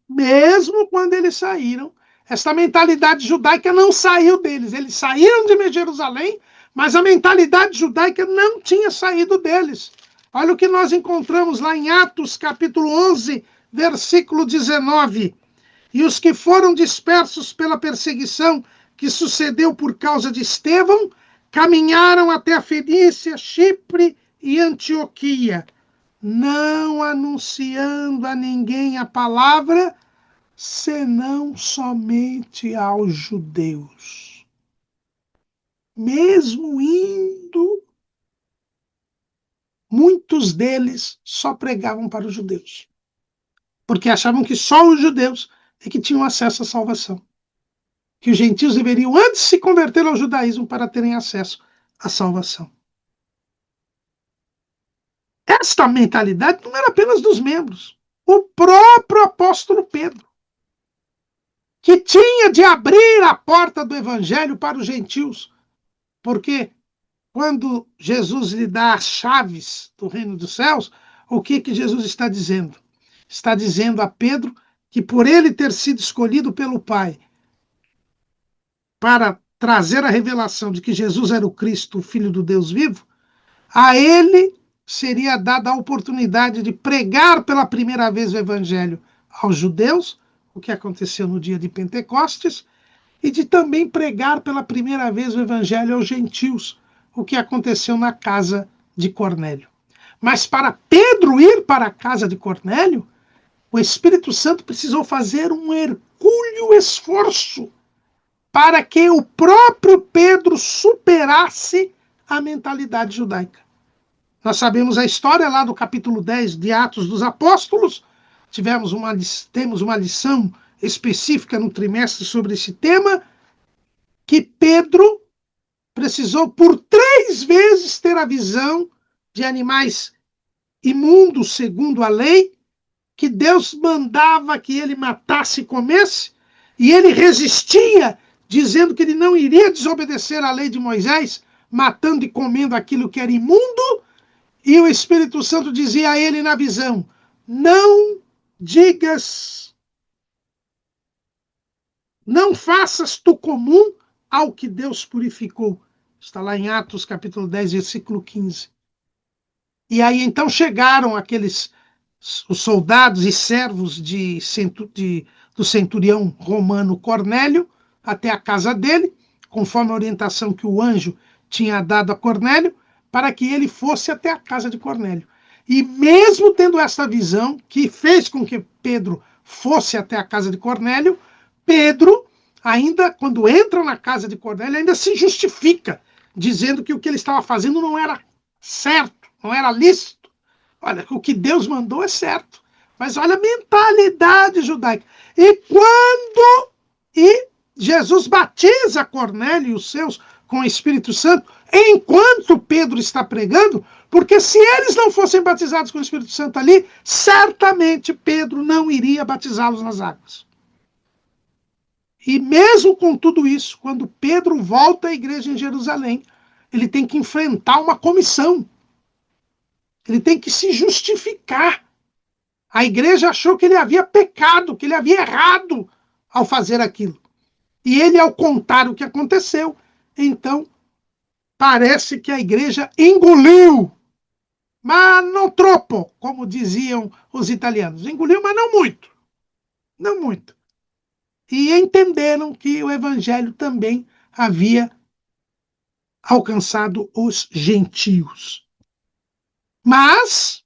essa mentalidade judaica não saiu deles. Eles saíram de Jerusalém, mas a mentalidade judaica não tinha saído deles. Olha o que nós encontramos lá em Atos, capítulo 11, versículo 19. E os que foram dispersos pela perseguição que sucedeu por causa de Estevão, caminharam até a Fenícia, Chipre e Antioquia, não anunciando a ninguém a palavra, senão somente aos judeus. Mesmo indo, muitos deles só pregavam para os judeus, porque achavam que só os judeus é que tinham acesso à salvação, que os gentios deveriam antes se converter ao judaísmo para terem acesso à salvação. Esta mentalidade não era apenas dos membros. O próprio apóstolo Pedro, que tinha de abrir a porta do evangelho para os gentios, porque quando Jesus lhe dá as chaves do reino dos céus, o que Jesus está dizendo? está dizendo a Pedro que por ele ter sido escolhido pelo Pai para trazer a revelação de que Jesus era o Cristo, o Filho do Deus vivo, a ele seria dada a oportunidade de pregar pela primeira vez o Evangelho aos judeus, o que aconteceu no dia de Pentecostes, e de também pregar pela primeira vez o Evangelho aos gentios, o que aconteceu na casa de Cornélio. Mas para Pedro ir para a casa de Cornélio, o Espírito Santo precisou fazer um hercúleo esforço para que o próprio Pedro superasse a mentalidade judaica. Nós sabemos a história lá do capítulo 10 de Atos dos Apóstolos. Temos uma lição específica no trimestre sobre esse tema, que Pedro precisou por 3 vezes ter a visão de animais imundos segundo a lei, que Deus mandava que ele matasse e comesse, e ele resistia, dizendo que ele não iria desobedecer à lei de Moisés, matando e comendo aquilo que era imundo, e o Espírito Santo dizia a ele na visão: não digas, não faças tu comum ao que Deus purificou. Está lá em Atos capítulo 10, versículo 15. E aí então chegaram os soldados e servos do centurião romano Cornélio até a casa dele, conforme a orientação que o anjo tinha dado a Cornélio, para que ele fosse até a casa de Cornélio. E mesmo tendo essa visão, que fez com que Pedro fosse até a casa de Cornélio, Pedro, ainda quando entra na casa de Cornélio, ainda se justifica, dizendo que o que ele estava fazendo não era certo, não era lícito. Olha, o que Deus mandou é certo. Mas olha a mentalidade judaica. E Jesus batiza Cornélio e os seus com o Espírito Santo, enquanto Pedro está pregando, porque se eles não fossem batizados com o Espírito Santo ali, certamente Pedro não iria batizá-los nas águas. E mesmo com tudo isso, quando Pedro volta à igreja em Jerusalém, ele tem que enfrentar uma comissão. Ele tem que se justificar. A igreja achou que ele havia pecado, que ele havia errado ao fazer aquilo. E ele, ao contar o que aconteceu, então parece que a igreja engoliu, mas não troppo, como diziam os italianos. Engoliu, mas não muito. Não muito. E entenderam que o evangelho também havia alcançado os gentios. Mas,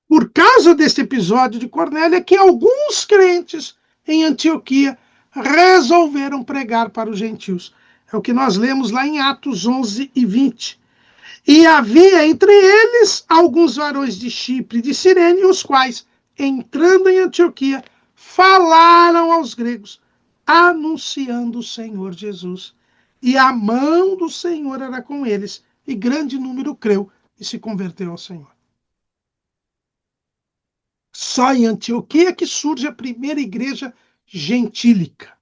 por causa deste episódio de Cornélio, é que alguns crentes em Antioquia resolveram pregar para os gentios. É o que nós lemos lá em Atos 11 e 20. E havia entre eles alguns varões de Chipre e de Cirene, os quais, entrando em Antioquia, falaram aos gregos, anunciando o Senhor Jesus. E a mão do Senhor era com eles, e grande número creu e se converteu ao Senhor. Só em Antioquia que surge a primeira igreja gentílica.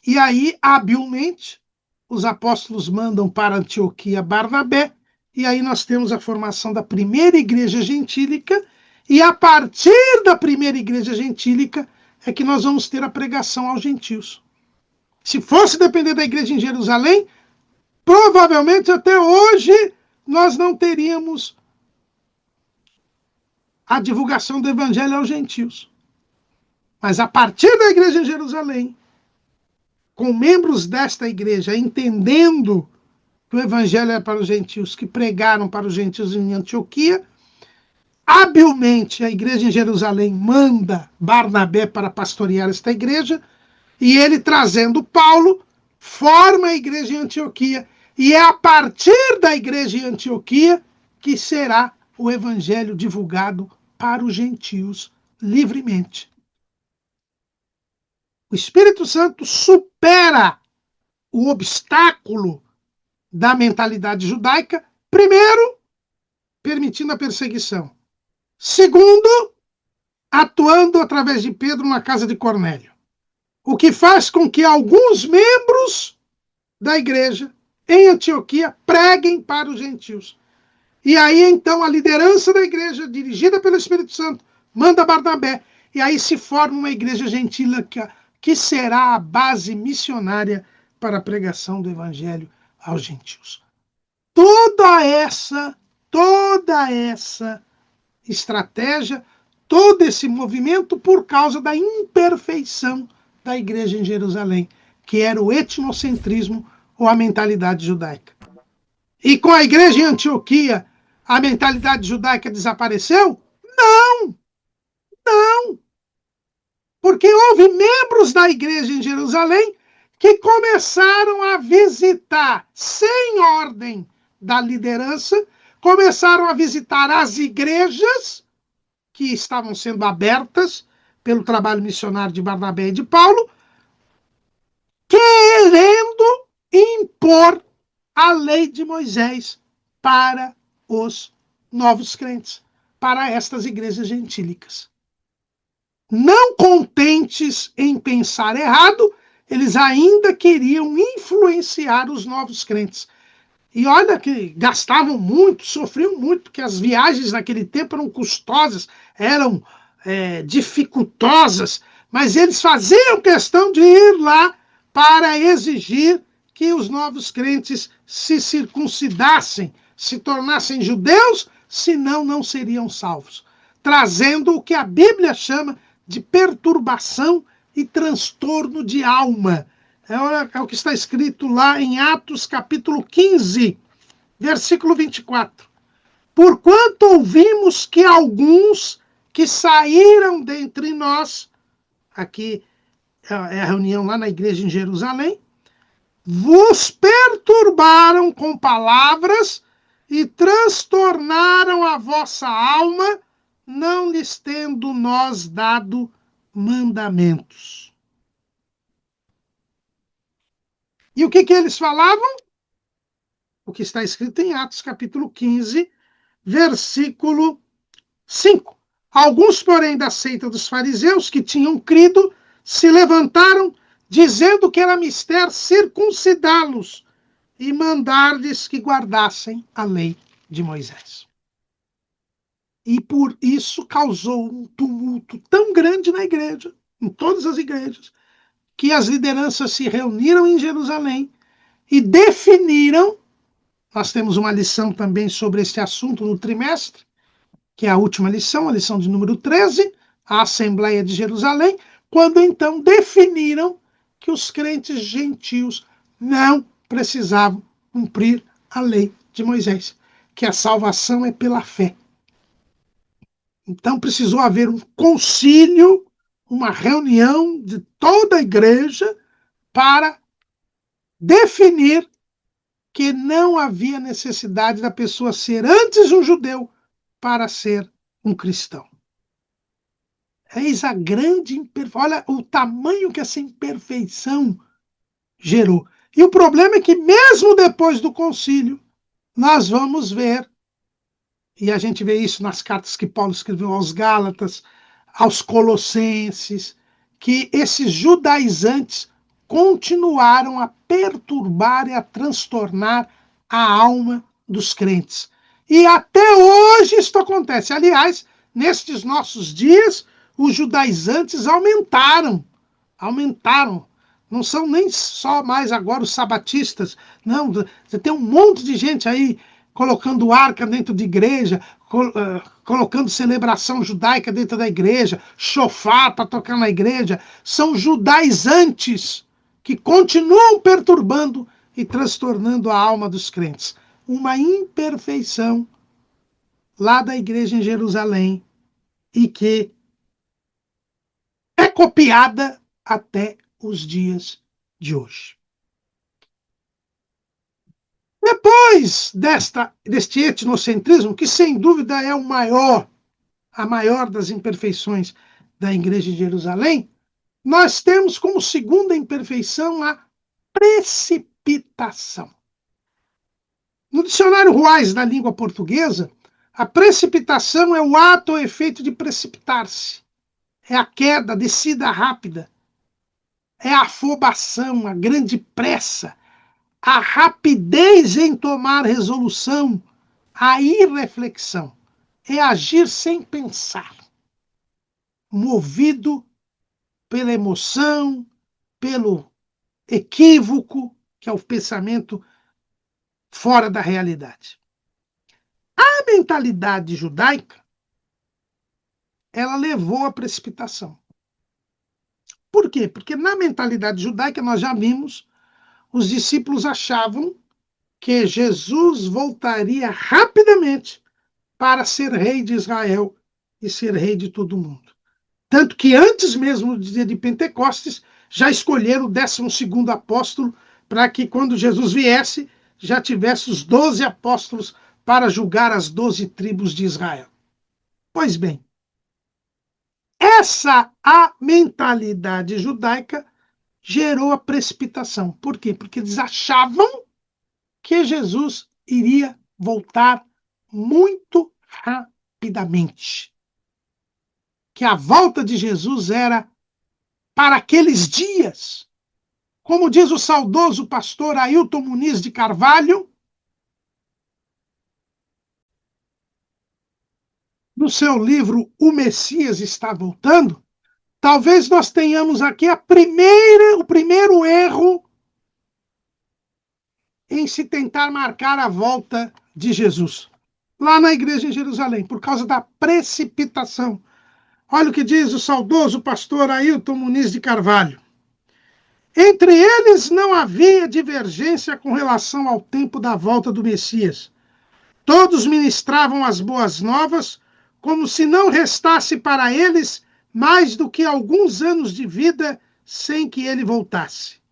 E aí, habilmente, os apóstolos mandam para Antioquia Barnabé, e aí nós temos a formação da primeira igreja gentílica, e a partir da primeira igreja gentílica é que nós vamos ter a pregação aos gentios. Se fosse depender da igreja em Jerusalém, provavelmente até hoje nós não teríamos a divulgação do evangelho aos gentios. Mas a partir da igreja em Jerusalém, com membros desta igreja entendendo que o evangelho é para os gentios, que pregaram para os gentios em Antioquia, habilmente a igreja em Jerusalém manda Barnabé para pastorear esta igreja, e ele, trazendo Paulo, forma a igreja em Antioquia, e é a partir da igreja em Antioquia que será o evangelho divulgado para os gentios livremente. O Espírito Santo supera o obstáculo da mentalidade judaica, primeiro, permitindo a perseguição. Segundo, atuando através de Pedro na casa de Cornélio. O que faz com que alguns membros da igreja em Antioquia preguem para os gentios. E aí, então, a liderança da igreja, dirigida pelo Espírito Santo, manda Barnabé. E aí se forma uma igreja gentílica que será a base missionária para a pregação do evangelho aos gentios. Toda essa estratégia, todo esse movimento por causa da imperfeição da igreja em Jerusalém, que era o etnocentrismo ou a mentalidade judaica. E com a igreja em Antioquia, a mentalidade judaica desapareceu? Não, não. Porque houve membros da igreja em Jerusalém que começaram a visitar, sem ordem da liderança, começaram a visitar as igrejas que estavam sendo abertas pelo trabalho missionário de Barnabé e de Paulo, querendo impor a lei de Moisés para os novos crentes, para estas igrejas gentílicas. Não contentes em pensar errado, eles ainda queriam influenciar os novos crentes. E olha que gastavam muito, sofriam muito, porque as viagens naquele tempo eram custosas, eram dificultosas, mas eles faziam questão de ir lá para exigir que os novos crentes se circuncidassem, se tornassem judeus, senão não seriam salvos. Trazendo o que a Bíblia chama de perturbação e transtorno de alma. É o que está escrito lá em Atos capítulo 15, versículo 24. Porquanto ouvimos que alguns que saíram dentre nós, aqui é a reunião lá na igreja em Jerusalém, vos perturbaram com palavras e transtornaram a vossa alma, não lhes tendo nós dado mandamentos. E o que eles falavam? O que está escrito em Atos capítulo 15, versículo 5. Alguns, porém, da seita dos fariseus que tinham crido, se levantaram, dizendo que era mister circuncidá-los e mandar-lhes que guardassem a lei de Moisés. E por isso causou um tumulto tão grande na igreja, em todas as igrejas, que as lideranças se reuniram em Jerusalém e definiram. Nós temos uma lição também sobre este assunto no trimestre, que é a última lição, a lição de número 13, a Assembleia de Jerusalém, quando então definiram que os crentes gentios não precisavam cumprir a lei de Moisés, que a salvação é pela fé. Então precisou haver um concílio, uma reunião de toda a igreja para definir que não havia necessidade da pessoa ser antes um judeu para ser um cristão. Eis a grande imperfeição. Olha o tamanho que essa imperfeição gerou. E o problema é que mesmo depois do concílio, nós vamos ver, e a gente vê isso nas cartas que Paulo escreveu aos Gálatas, aos Colossenses, que esses judaizantes continuaram a perturbar e a transtornar a alma dos crentes. E até hoje isso acontece. Aliás, nestes nossos dias, os judaizantes aumentaram. Não são nem só mais agora os sabatistas. Não, você tem um monte de gente aí colocando arca dentro de igreja, colocando celebração judaica dentro da igreja, chofar para tocar na igreja. São judaizantes que continuam perturbando e transtornando a alma dos crentes. Uma imperfeição lá da igreja em Jerusalém e que é copiada até os dias de hoje. Depois deste etnocentrismo, que sem dúvida é a maior das imperfeições da igreja de Jerusalém, nós temos como segunda imperfeição a precipitação. No dicionário Ruais da língua portuguesa, a precipitação é o ato ou efeito de precipitar-se. É a queda, a descida rápida. É a afobação, a grande pressa, a rapidez em tomar resolução, A irreflexão é agir sem pensar, movido pela emoção, pelo equívoco, que é o pensamento fora da realidade. A mentalidade judaica, ela levou à precipitação. Por quê? Porque na mentalidade judaica, nós já vimos, os discípulos achavam que Jesus voltaria rapidamente para ser rei de Israel e ser rei de todo mundo. Tanto que antes mesmo do dia de Pentecostes, já escolheram o 12º apóstolo para que quando Jesus viesse, já tivesse os 12 apóstolos para julgar as 12 tribos de Israel. Pois bem, essa a mentalidade judaica gerou a precipitação. Por quê? Porque eles achavam que Jesus iria voltar muito rapidamente. Que a volta de Jesus era para aqueles dias. Como diz o saudoso pastor Ailton Muniz de Carvalho, no seu livro O Messias Está Voltando, talvez nós tenhamos aqui o primeiro erro em se tentar marcar a volta de Jesus, lá na igreja em Jerusalém, por causa da precipitação. Olha o que diz o saudoso pastor Ailton Muniz de Carvalho. Entre eles não havia divergência com relação ao tempo da volta do Messias. Todos ministravam as boas novas, como se não restasse para eles mais do que alguns anos de vida sem que ele voltasse.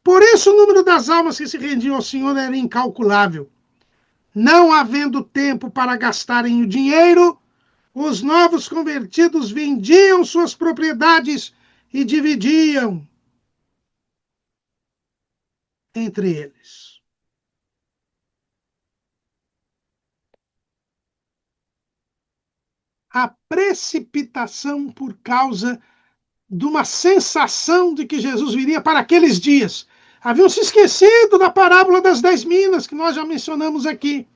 Por isso o número das almas que se rendiam ao Senhor era incalculável. Não havendo tempo para gastarem o dinheiro, os novos convertidos vendiam suas propriedades e dividiam entre eles. A precipitação por causa de uma sensação de que Jesus viria para aqueles dias. Haviam se esquecido da parábola das 10 minas, que nós já mencionamos aqui.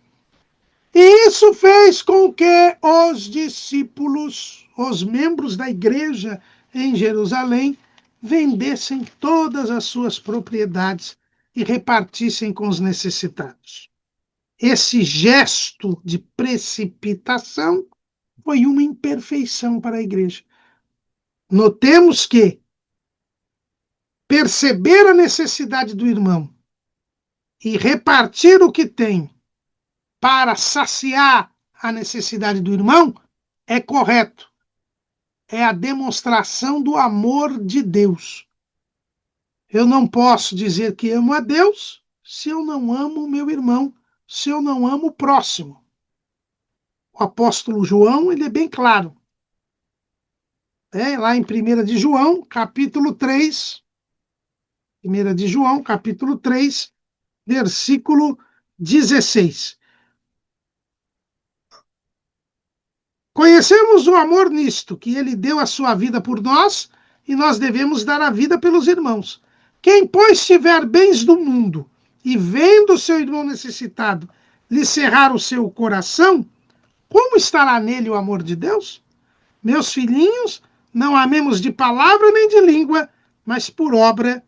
E isso fez com que os discípulos, os membros da igreja em Jerusalém, vendessem todas as suas propriedades e repartissem com os necessitados. Esse gesto de precipitação foi uma imperfeição para a igreja. Notemos que perceber a necessidade do irmão e repartir o que tem para saciar a necessidade do irmão é correto. É a demonstração do amor de Deus. Eu não posso dizer que amo a Deus se eu não amo o meu irmão, se eu não amo o próximo. O apóstolo João, ele é bem claro. Lá em 1 de João, capítulo 3, 1 de João, capítulo 3, versículo 16. Conhecemos o amor nisto, que ele deu a sua vida por nós, e nós devemos dar a vida pelos irmãos. Quem, pois, tiver bens do mundo, e vendo o seu irmão necessitado, lhe cerrar o seu coração, como estará nele o amor de Deus? Meus filhinhos, não amemos de palavra nem de língua, mas por obra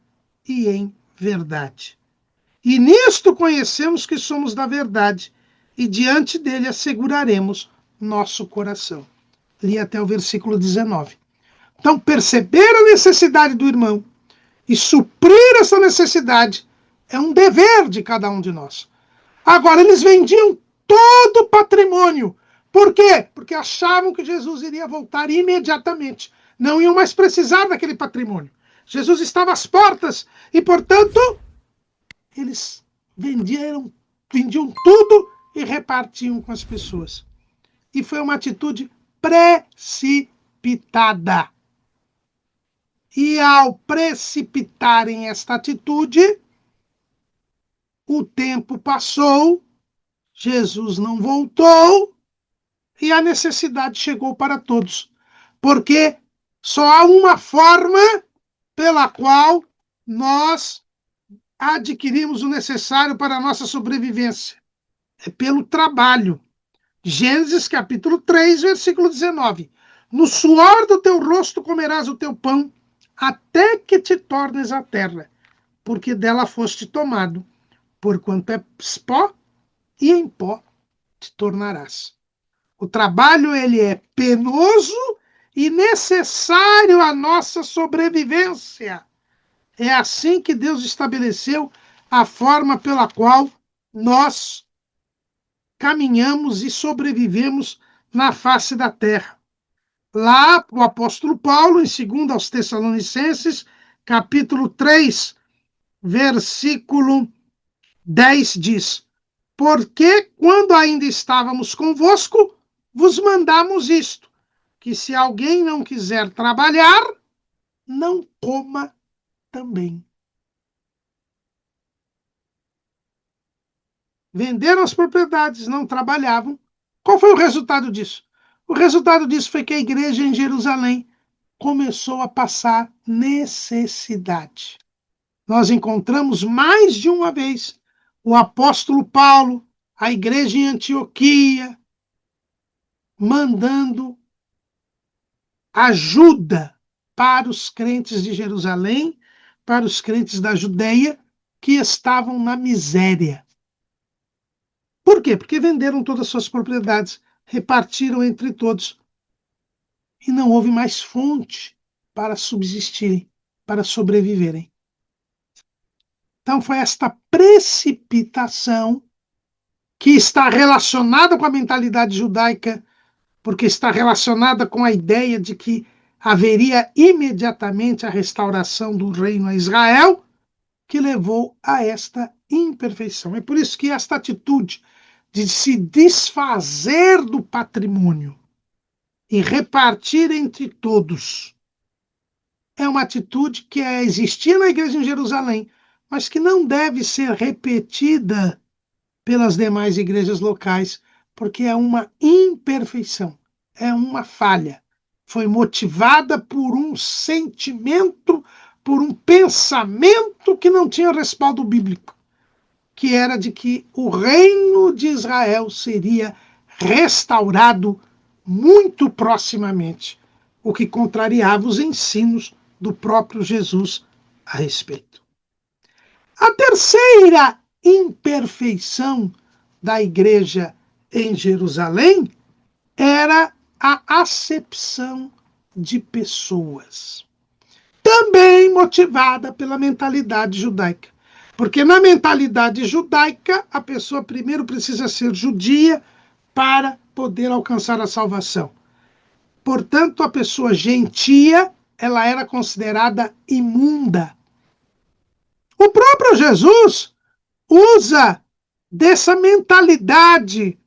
e em verdade. E nisto conhecemos que somos da verdade, e diante dele asseguraremos nosso coração. Li até o versículo 19. Então, perceber a necessidade do irmão e suprir essa necessidade é um dever de cada um de nós. Agora, eles vendiam todo o patrimônio. Por quê? Porque achavam que Jesus iria voltar imediatamente. Não iam mais precisar daquele patrimônio. Jesus estava às portas e, portanto, eles vendiam tudo e repartiam com as pessoas. E foi uma atitude precipitada. E ao precipitarem esta atitude, o tempo passou, Jesus não voltou e a necessidade chegou para todos. Porque só há uma forma pela qual nós adquirimos o necessário para a nossa sobrevivência. é pelo trabalho. Gênesis capítulo 3, versículo 19. No suor do teu rosto comerás o teu pão, até que te tornes a terra, porque dela foste tomado, porquanto és pó, e em pó te tornarás. O trabalho, ele é penoso e necessário à nossa sobrevivência. É assim que Deus estabeleceu a forma pela qual nós caminhamos e sobrevivemos na face da terra. Lá, o apóstolo Paulo, em 2 aos Tessalonicenses, capítulo 3, versículo 10, diz: Porque, quando ainda estávamos convosco, vos mandamos isto, que se alguém não quiser trabalhar, não coma também. Venderam as propriedades, não trabalhavam. Qual foi o resultado disso? O resultado disso foi que a igreja em Jerusalém começou a passar necessidade. Nós encontramos mais de uma vez o apóstolo Paulo, a igreja em Antioquia, mandando ajuda para os crentes de Jerusalém, para os crentes da Judeia, que estavam na miséria. Por quê? Porque venderam todas as suas propriedades, repartiram entre todos, e não houve mais fonte para subsistirem, para sobreviverem. Então foi esta precipitação que está relacionada com a mentalidade judaica, porque está relacionada com a ideia de que haveria imediatamente a restauração do reino a Israel, que levou a esta imperfeição. É por isso que esta atitude de se desfazer do patrimônio e repartir entre todos é uma atitude que existia na igreja em Jerusalém, mas que não deve ser repetida pelas demais igrejas locais, porque é uma imperfeição, é uma falha. Foi motivada por um sentimento, por um pensamento que não tinha respaldo bíblico, que era de que o reino de Israel seria restaurado muito proximamente, o que contrariava os ensinos do próprio Jesus a respeito. A terceira imperfeição da igreja em Jerusalém era a acepção de pessoas, também motivada pela mentalidade judaica. Porque na mentalidade judaica, a pessoa primeiro precisa ser judia para poder alcançar a salvação. Portanto, a pessoa gentia, ela era considerada imunda. O próprio Jesus usa dessa mentalidade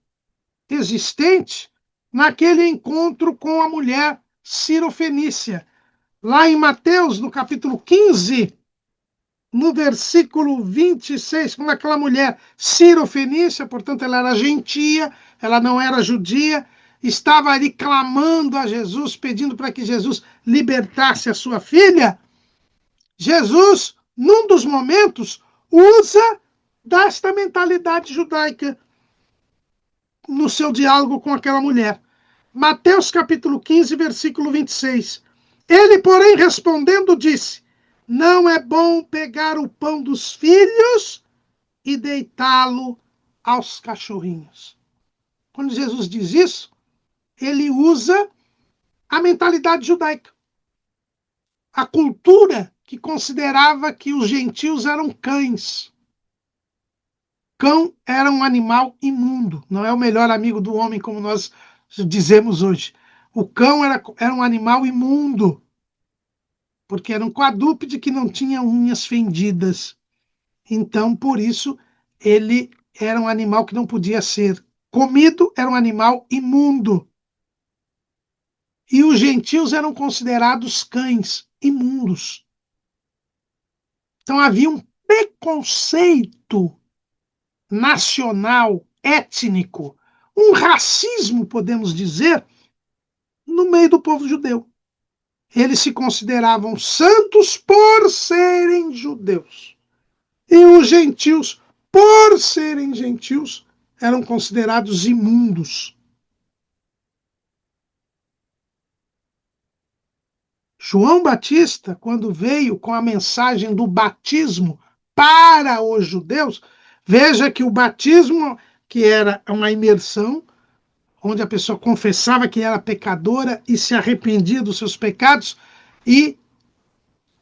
existente naquele encontro com a mulher cirofenícia. Lá em Mateus, no capítulo 15, no versículo 26, quando aquela mulher cirofenícia, portanto ela era gentia, ela não era judia, estava ali clamando a Jesus, pedindo para que Jesus libertasse a sua filha, Jesus, num dos momentos, usa desta mentalidade judaica no seu diálogo com aquela mulher. Mateus capítulo 15, versículo 26. Ele, porém, respondendo, disse: Não é bom pegar o pão dos filhos e deitá-lo aos cachorrinhos. Quando Jesus diz isso, ele usa a mentalidade judaica. A cultura que considerava que os gentios eram cães. Cão era um animal imundo, não é o melhor amigo do homem, como nós dizemos hoje. O cão era um animal imundo, porque era um quadrúpede que não tinha unhas fendidas. Então, por isso, ele era um animal que não podia ser comido, era um animal imundo. E os gentios eram considerados cães imundos. Então havia um preconceito nacional, étnico, um racismo, podemos dizer, no meio do povo judeu. Eles se consideravam santos por serem judeus. E os gentios, por serem gentios, eram considerados imundos. João Batista, quando veio com a mensagem do batismo para os judeus, veja que o batismo, que era uma imersão, onde a pessoa confessava que era pecadora e se arrependia dos seus pecados e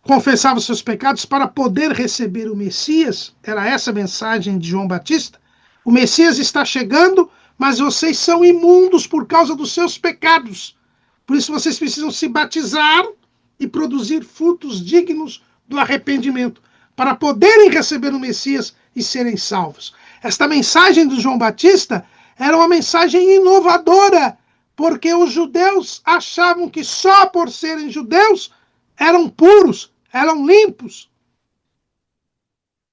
confessava os seus pecados para poder receber o Messias. Era essa a mensagem de João Batista. O Messias está chegando, mas vocês são imundos por causa dos seus pecados. Por isso vocês precisam se batizar e produzir frutos dignos do arrependimento, para poderem receber o Messias e serem salvos. Esta mensagem do João Batista era uma mensagem inovadora, porque os judeus achavam que só por serem judeus eram puros, eram limpos.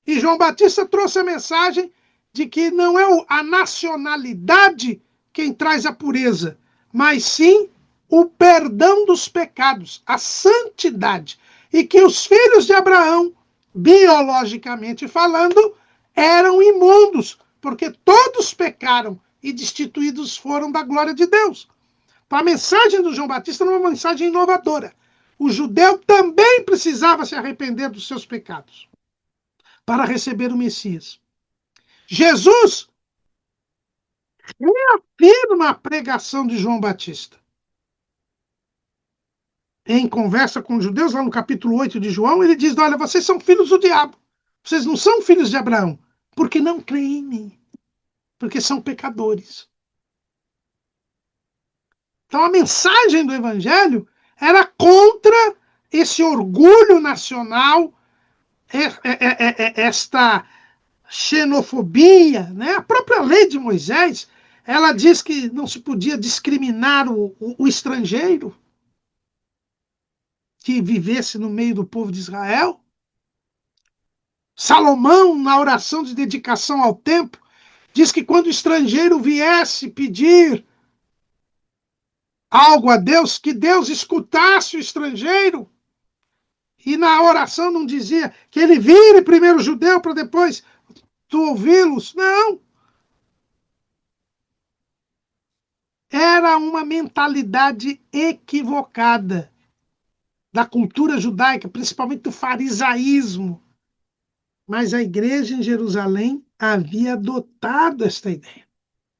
E João Batista trouxe a mensagem de que não é a nacionalidade quem traz a pureza, mas sim o perdão dos pecados, a santidade. E que os filhos de Abraão, biologicamente falando, eram imundos, porque todos pecaram e destituídos foram da glória de Deus. Então, a mensagem do João Batista era uma mensagem inovadora. O judeu também precisava se arrepender dos seus pecados para receber o Messias. Jesus reafirma a pregação de João Batista. Em conversa com os judeus, lá no capítulo 8 de João, ele diz: olha, vocês são filhos do diabo. Vocês não são filhos de Abraão, porque não creem em mim, porque são pecadores. Então a mensagem do evangelho era contra esse orgulho nacional, esta xenofobia, né? A própria lei de Moisés, ela diz que não se podia discriminar o estrangeiro que vivesse no meio do povo de Israel. Salomão, na oração de dedicação ao templo, diz que quando o estrangeiro viesse pedir algo a Deus, que Deus escutasse o estrangeiro. E na oração não dizia que ele vire primeiro o judeu para depois tu ouvi-los. Não. Era uma mentalidade equivocada da cultura judaica, principalmente do farisaísmo. Mas a igreja em Jerusalém havia adotado esta ideia.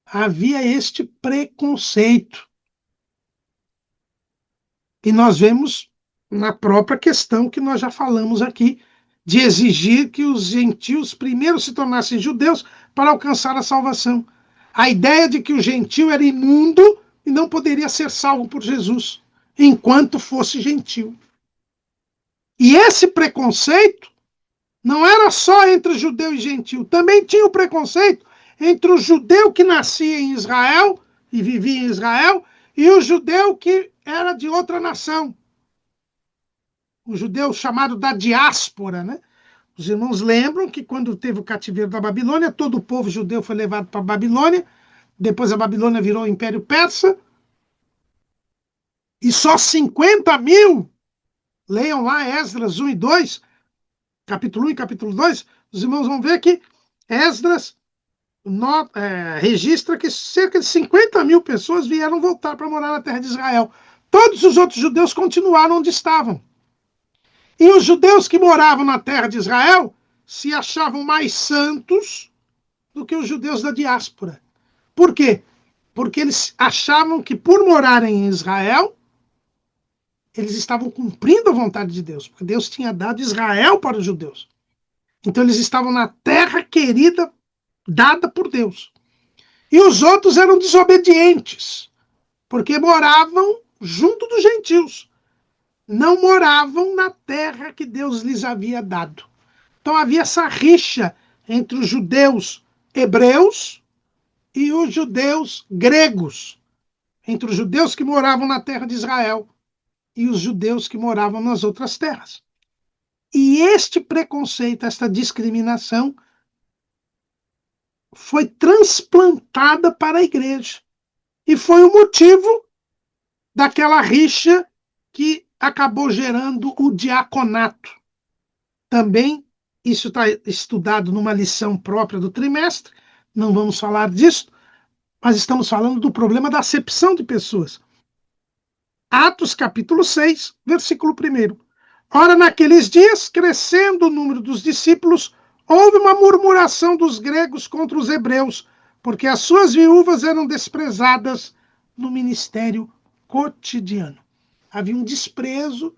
Havia este preconceito. E nós vemos na própria questão que nós já falamos aqui, de exigir que os gentios primeiro se tornassem judeus para alcançar a salvação. A ideia de que o gentio era imundo e não poderia ser salvo por Jesus, enquanto fosse gentio. E esse preconceito não era só entre judeu e gentio, também tinha o preconceito entre o judeu que nascia em Israel e vivia em Israel e o judeu que era de outra nação. O judeu chamado da diáspora, né? Os irmãos lembram que quando teve o cativeiro da Babilônia, todo o povo judeu foi levado para a Babilônia, depois a Babilônia virou o Império Persa, e só 50.000, leiam lá Esdras 1 e 2, capítulo 1 e capítulo 2, os irmãos vão ver que Esdras registra que cerca de 50.000 pessoas vieram voltar para morar na terra de Israel. Todos os outros judeus continuaram onde estavam. E os judeus que moravam na terra de Israel se achavam mais santos do que os judeus da diáspora. Por quê? Porque eles achavam que por morarem em Israel, eles estavam cumprindo a vontade de Deus, porque Deus tinha dado Israel para os judeus. Então eles estavam na terra querida, dada por Deus. E os outros eram desobedientes, porque moravam junto dos gentios. Não moravam na terra que Deus lhes havia dado. Então havia essa rixa entre os judeus hebreus e os judeus gregos, entre os judeus que moravam na terra de Israel e os judeus que moravam nas outras terras. E este preconceito, esta discriminação, foi transplantada para a igreja. E foi o motivo daquela rixa que acabou gerando o diaconato. Também, isso está estudado numa lição própria do trimestre, não vamos falar disso, mas estamos falando do problema da acepção de pessoas. Atos capítulo 6, versículo 1. Ora, naqueles dias, crescendo o número dos discípulos, houve uma murmuração dos gregos contra os hebreus, porque as suas viúvas eram desprezadas no ministério cotidiano. Havia um desprezo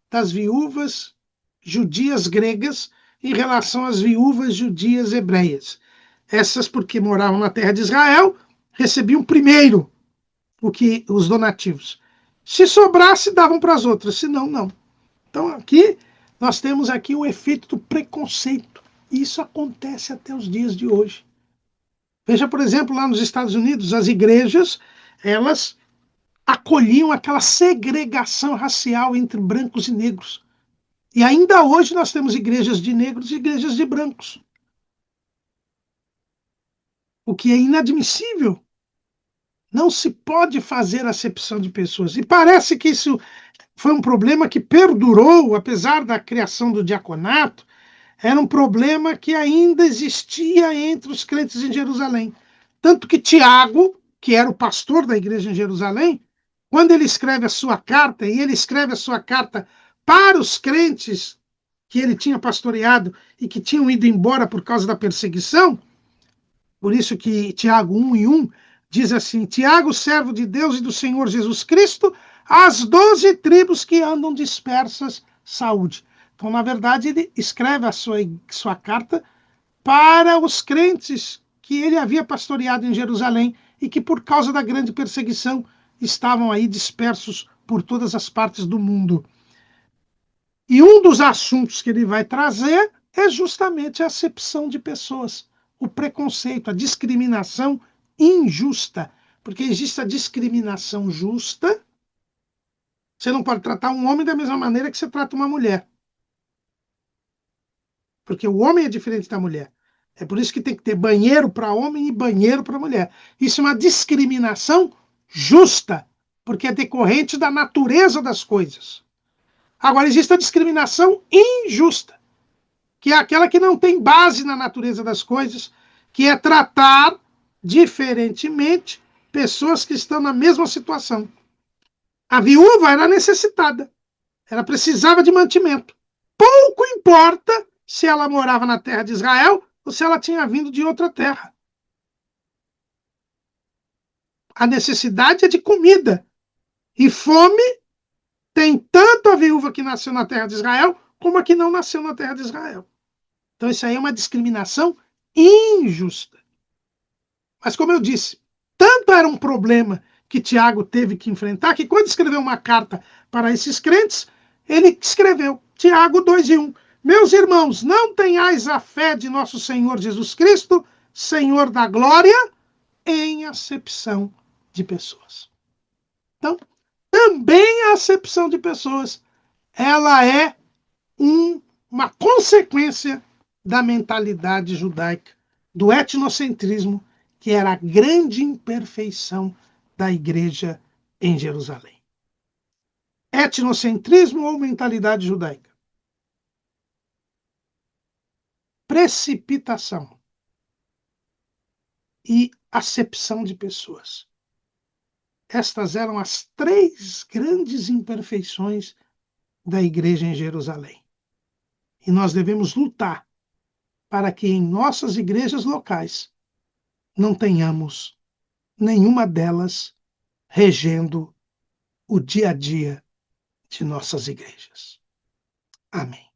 das viúvas judias gregas em relação às viúvas judias hebreias. Essas, porque moravam na terra de Israel, recebiam primeiro os donativos. Se sobrasse, davam para as outras, se não, não. Então, aqui, nós temos aqui o efeito do preconceito. Isso acontece até os dias de hoje. Veja, por exemplo, lá nos Estados Unidos, as igrejas, elas acolhiam aquela segregação racial entre brancos e negros. E ainda hoje nós temos igrejas de negros e igrejas de brancos. O que é inadmissível. Não se pode fazer acepção de pessoas. E parece que isso foi um problema que perdurou, apesar da criação do diaconato, era um problema que ainda existia entre os crentes em Jerusalém. Tanto que Tiago, que era o pastor da igreja em Jerusalém, quando ele escreve a sua carta, e ele escreve a sua carta para os crentes que ele tinha pastoreado e que tinham ido embora por causa da perseguição, por isso que Tiago 1:1 diz assim: Tiago, servo de Deus e do Senhor Jesus Cristo, às 12 tribos que andam dispersas, saúde. Então, na verdade, ele escreve a sua carta para os crentes que ele havia pastoreado em Jerusalém e que, por causa da grande perseguição, estavam aí dispersos por todas as partes do mundo. E um dos assuntos que ele vai trazer é justamente a acepção de pessoas, o preconceito, a discriminação injusta. Porque existe a discriminação justa. Você não pode tratar um homem da mesma maneira que você trata uma mulher. Porque o homem é diferente da mulher. É por isso que tem que ter banheiro para homem e banheiro para mulher. Isso é uma discriminação justa, porque é decorrente da natureza das coisas. Agora, existe a discriminação injusta, que é aquela que não tem base na natureza das coisas, que é tratar diferentemente pessoas que estão na mesma situação. A viúva era necessitada, ela precisava de mantimento. Pouco importa se ela morava na terra de Israel ou se ela tinha vindo de outra terra. A necessidade é de comida. E fome tem tanto a viúva que nasceu na terra de Israel como a que não nasceu na terra de Israel. Então isso aí é uma discriminação injusta. Mas como eu disse, tanto era um problema que Tiago teve que enfrentar, que quando escreveu uma carta para esses crentes, ele escreveu, Tiago 2:1, meus irmãos, não tenhais a fé de nosso Senhor Jesus Cristo, Senhor da glória, em acepção de pessoas. Então, também a acepção de pessoas, ela é uma consequência da mentalidade judaica, do etnocentrismo, que era a grande imperfeição da igreja em Jerusalém. Etnocentrismo ou mentalidade judaica? Precipitação e acepção de pessoas. Estas eram as 3 grandes imperfeições da igreja em Jerusalém. E nós devemos lutar para que em nossas igrejas locais não tenhamos nenhuma delas regendo o dia a dia de nossas igrejas. Amém.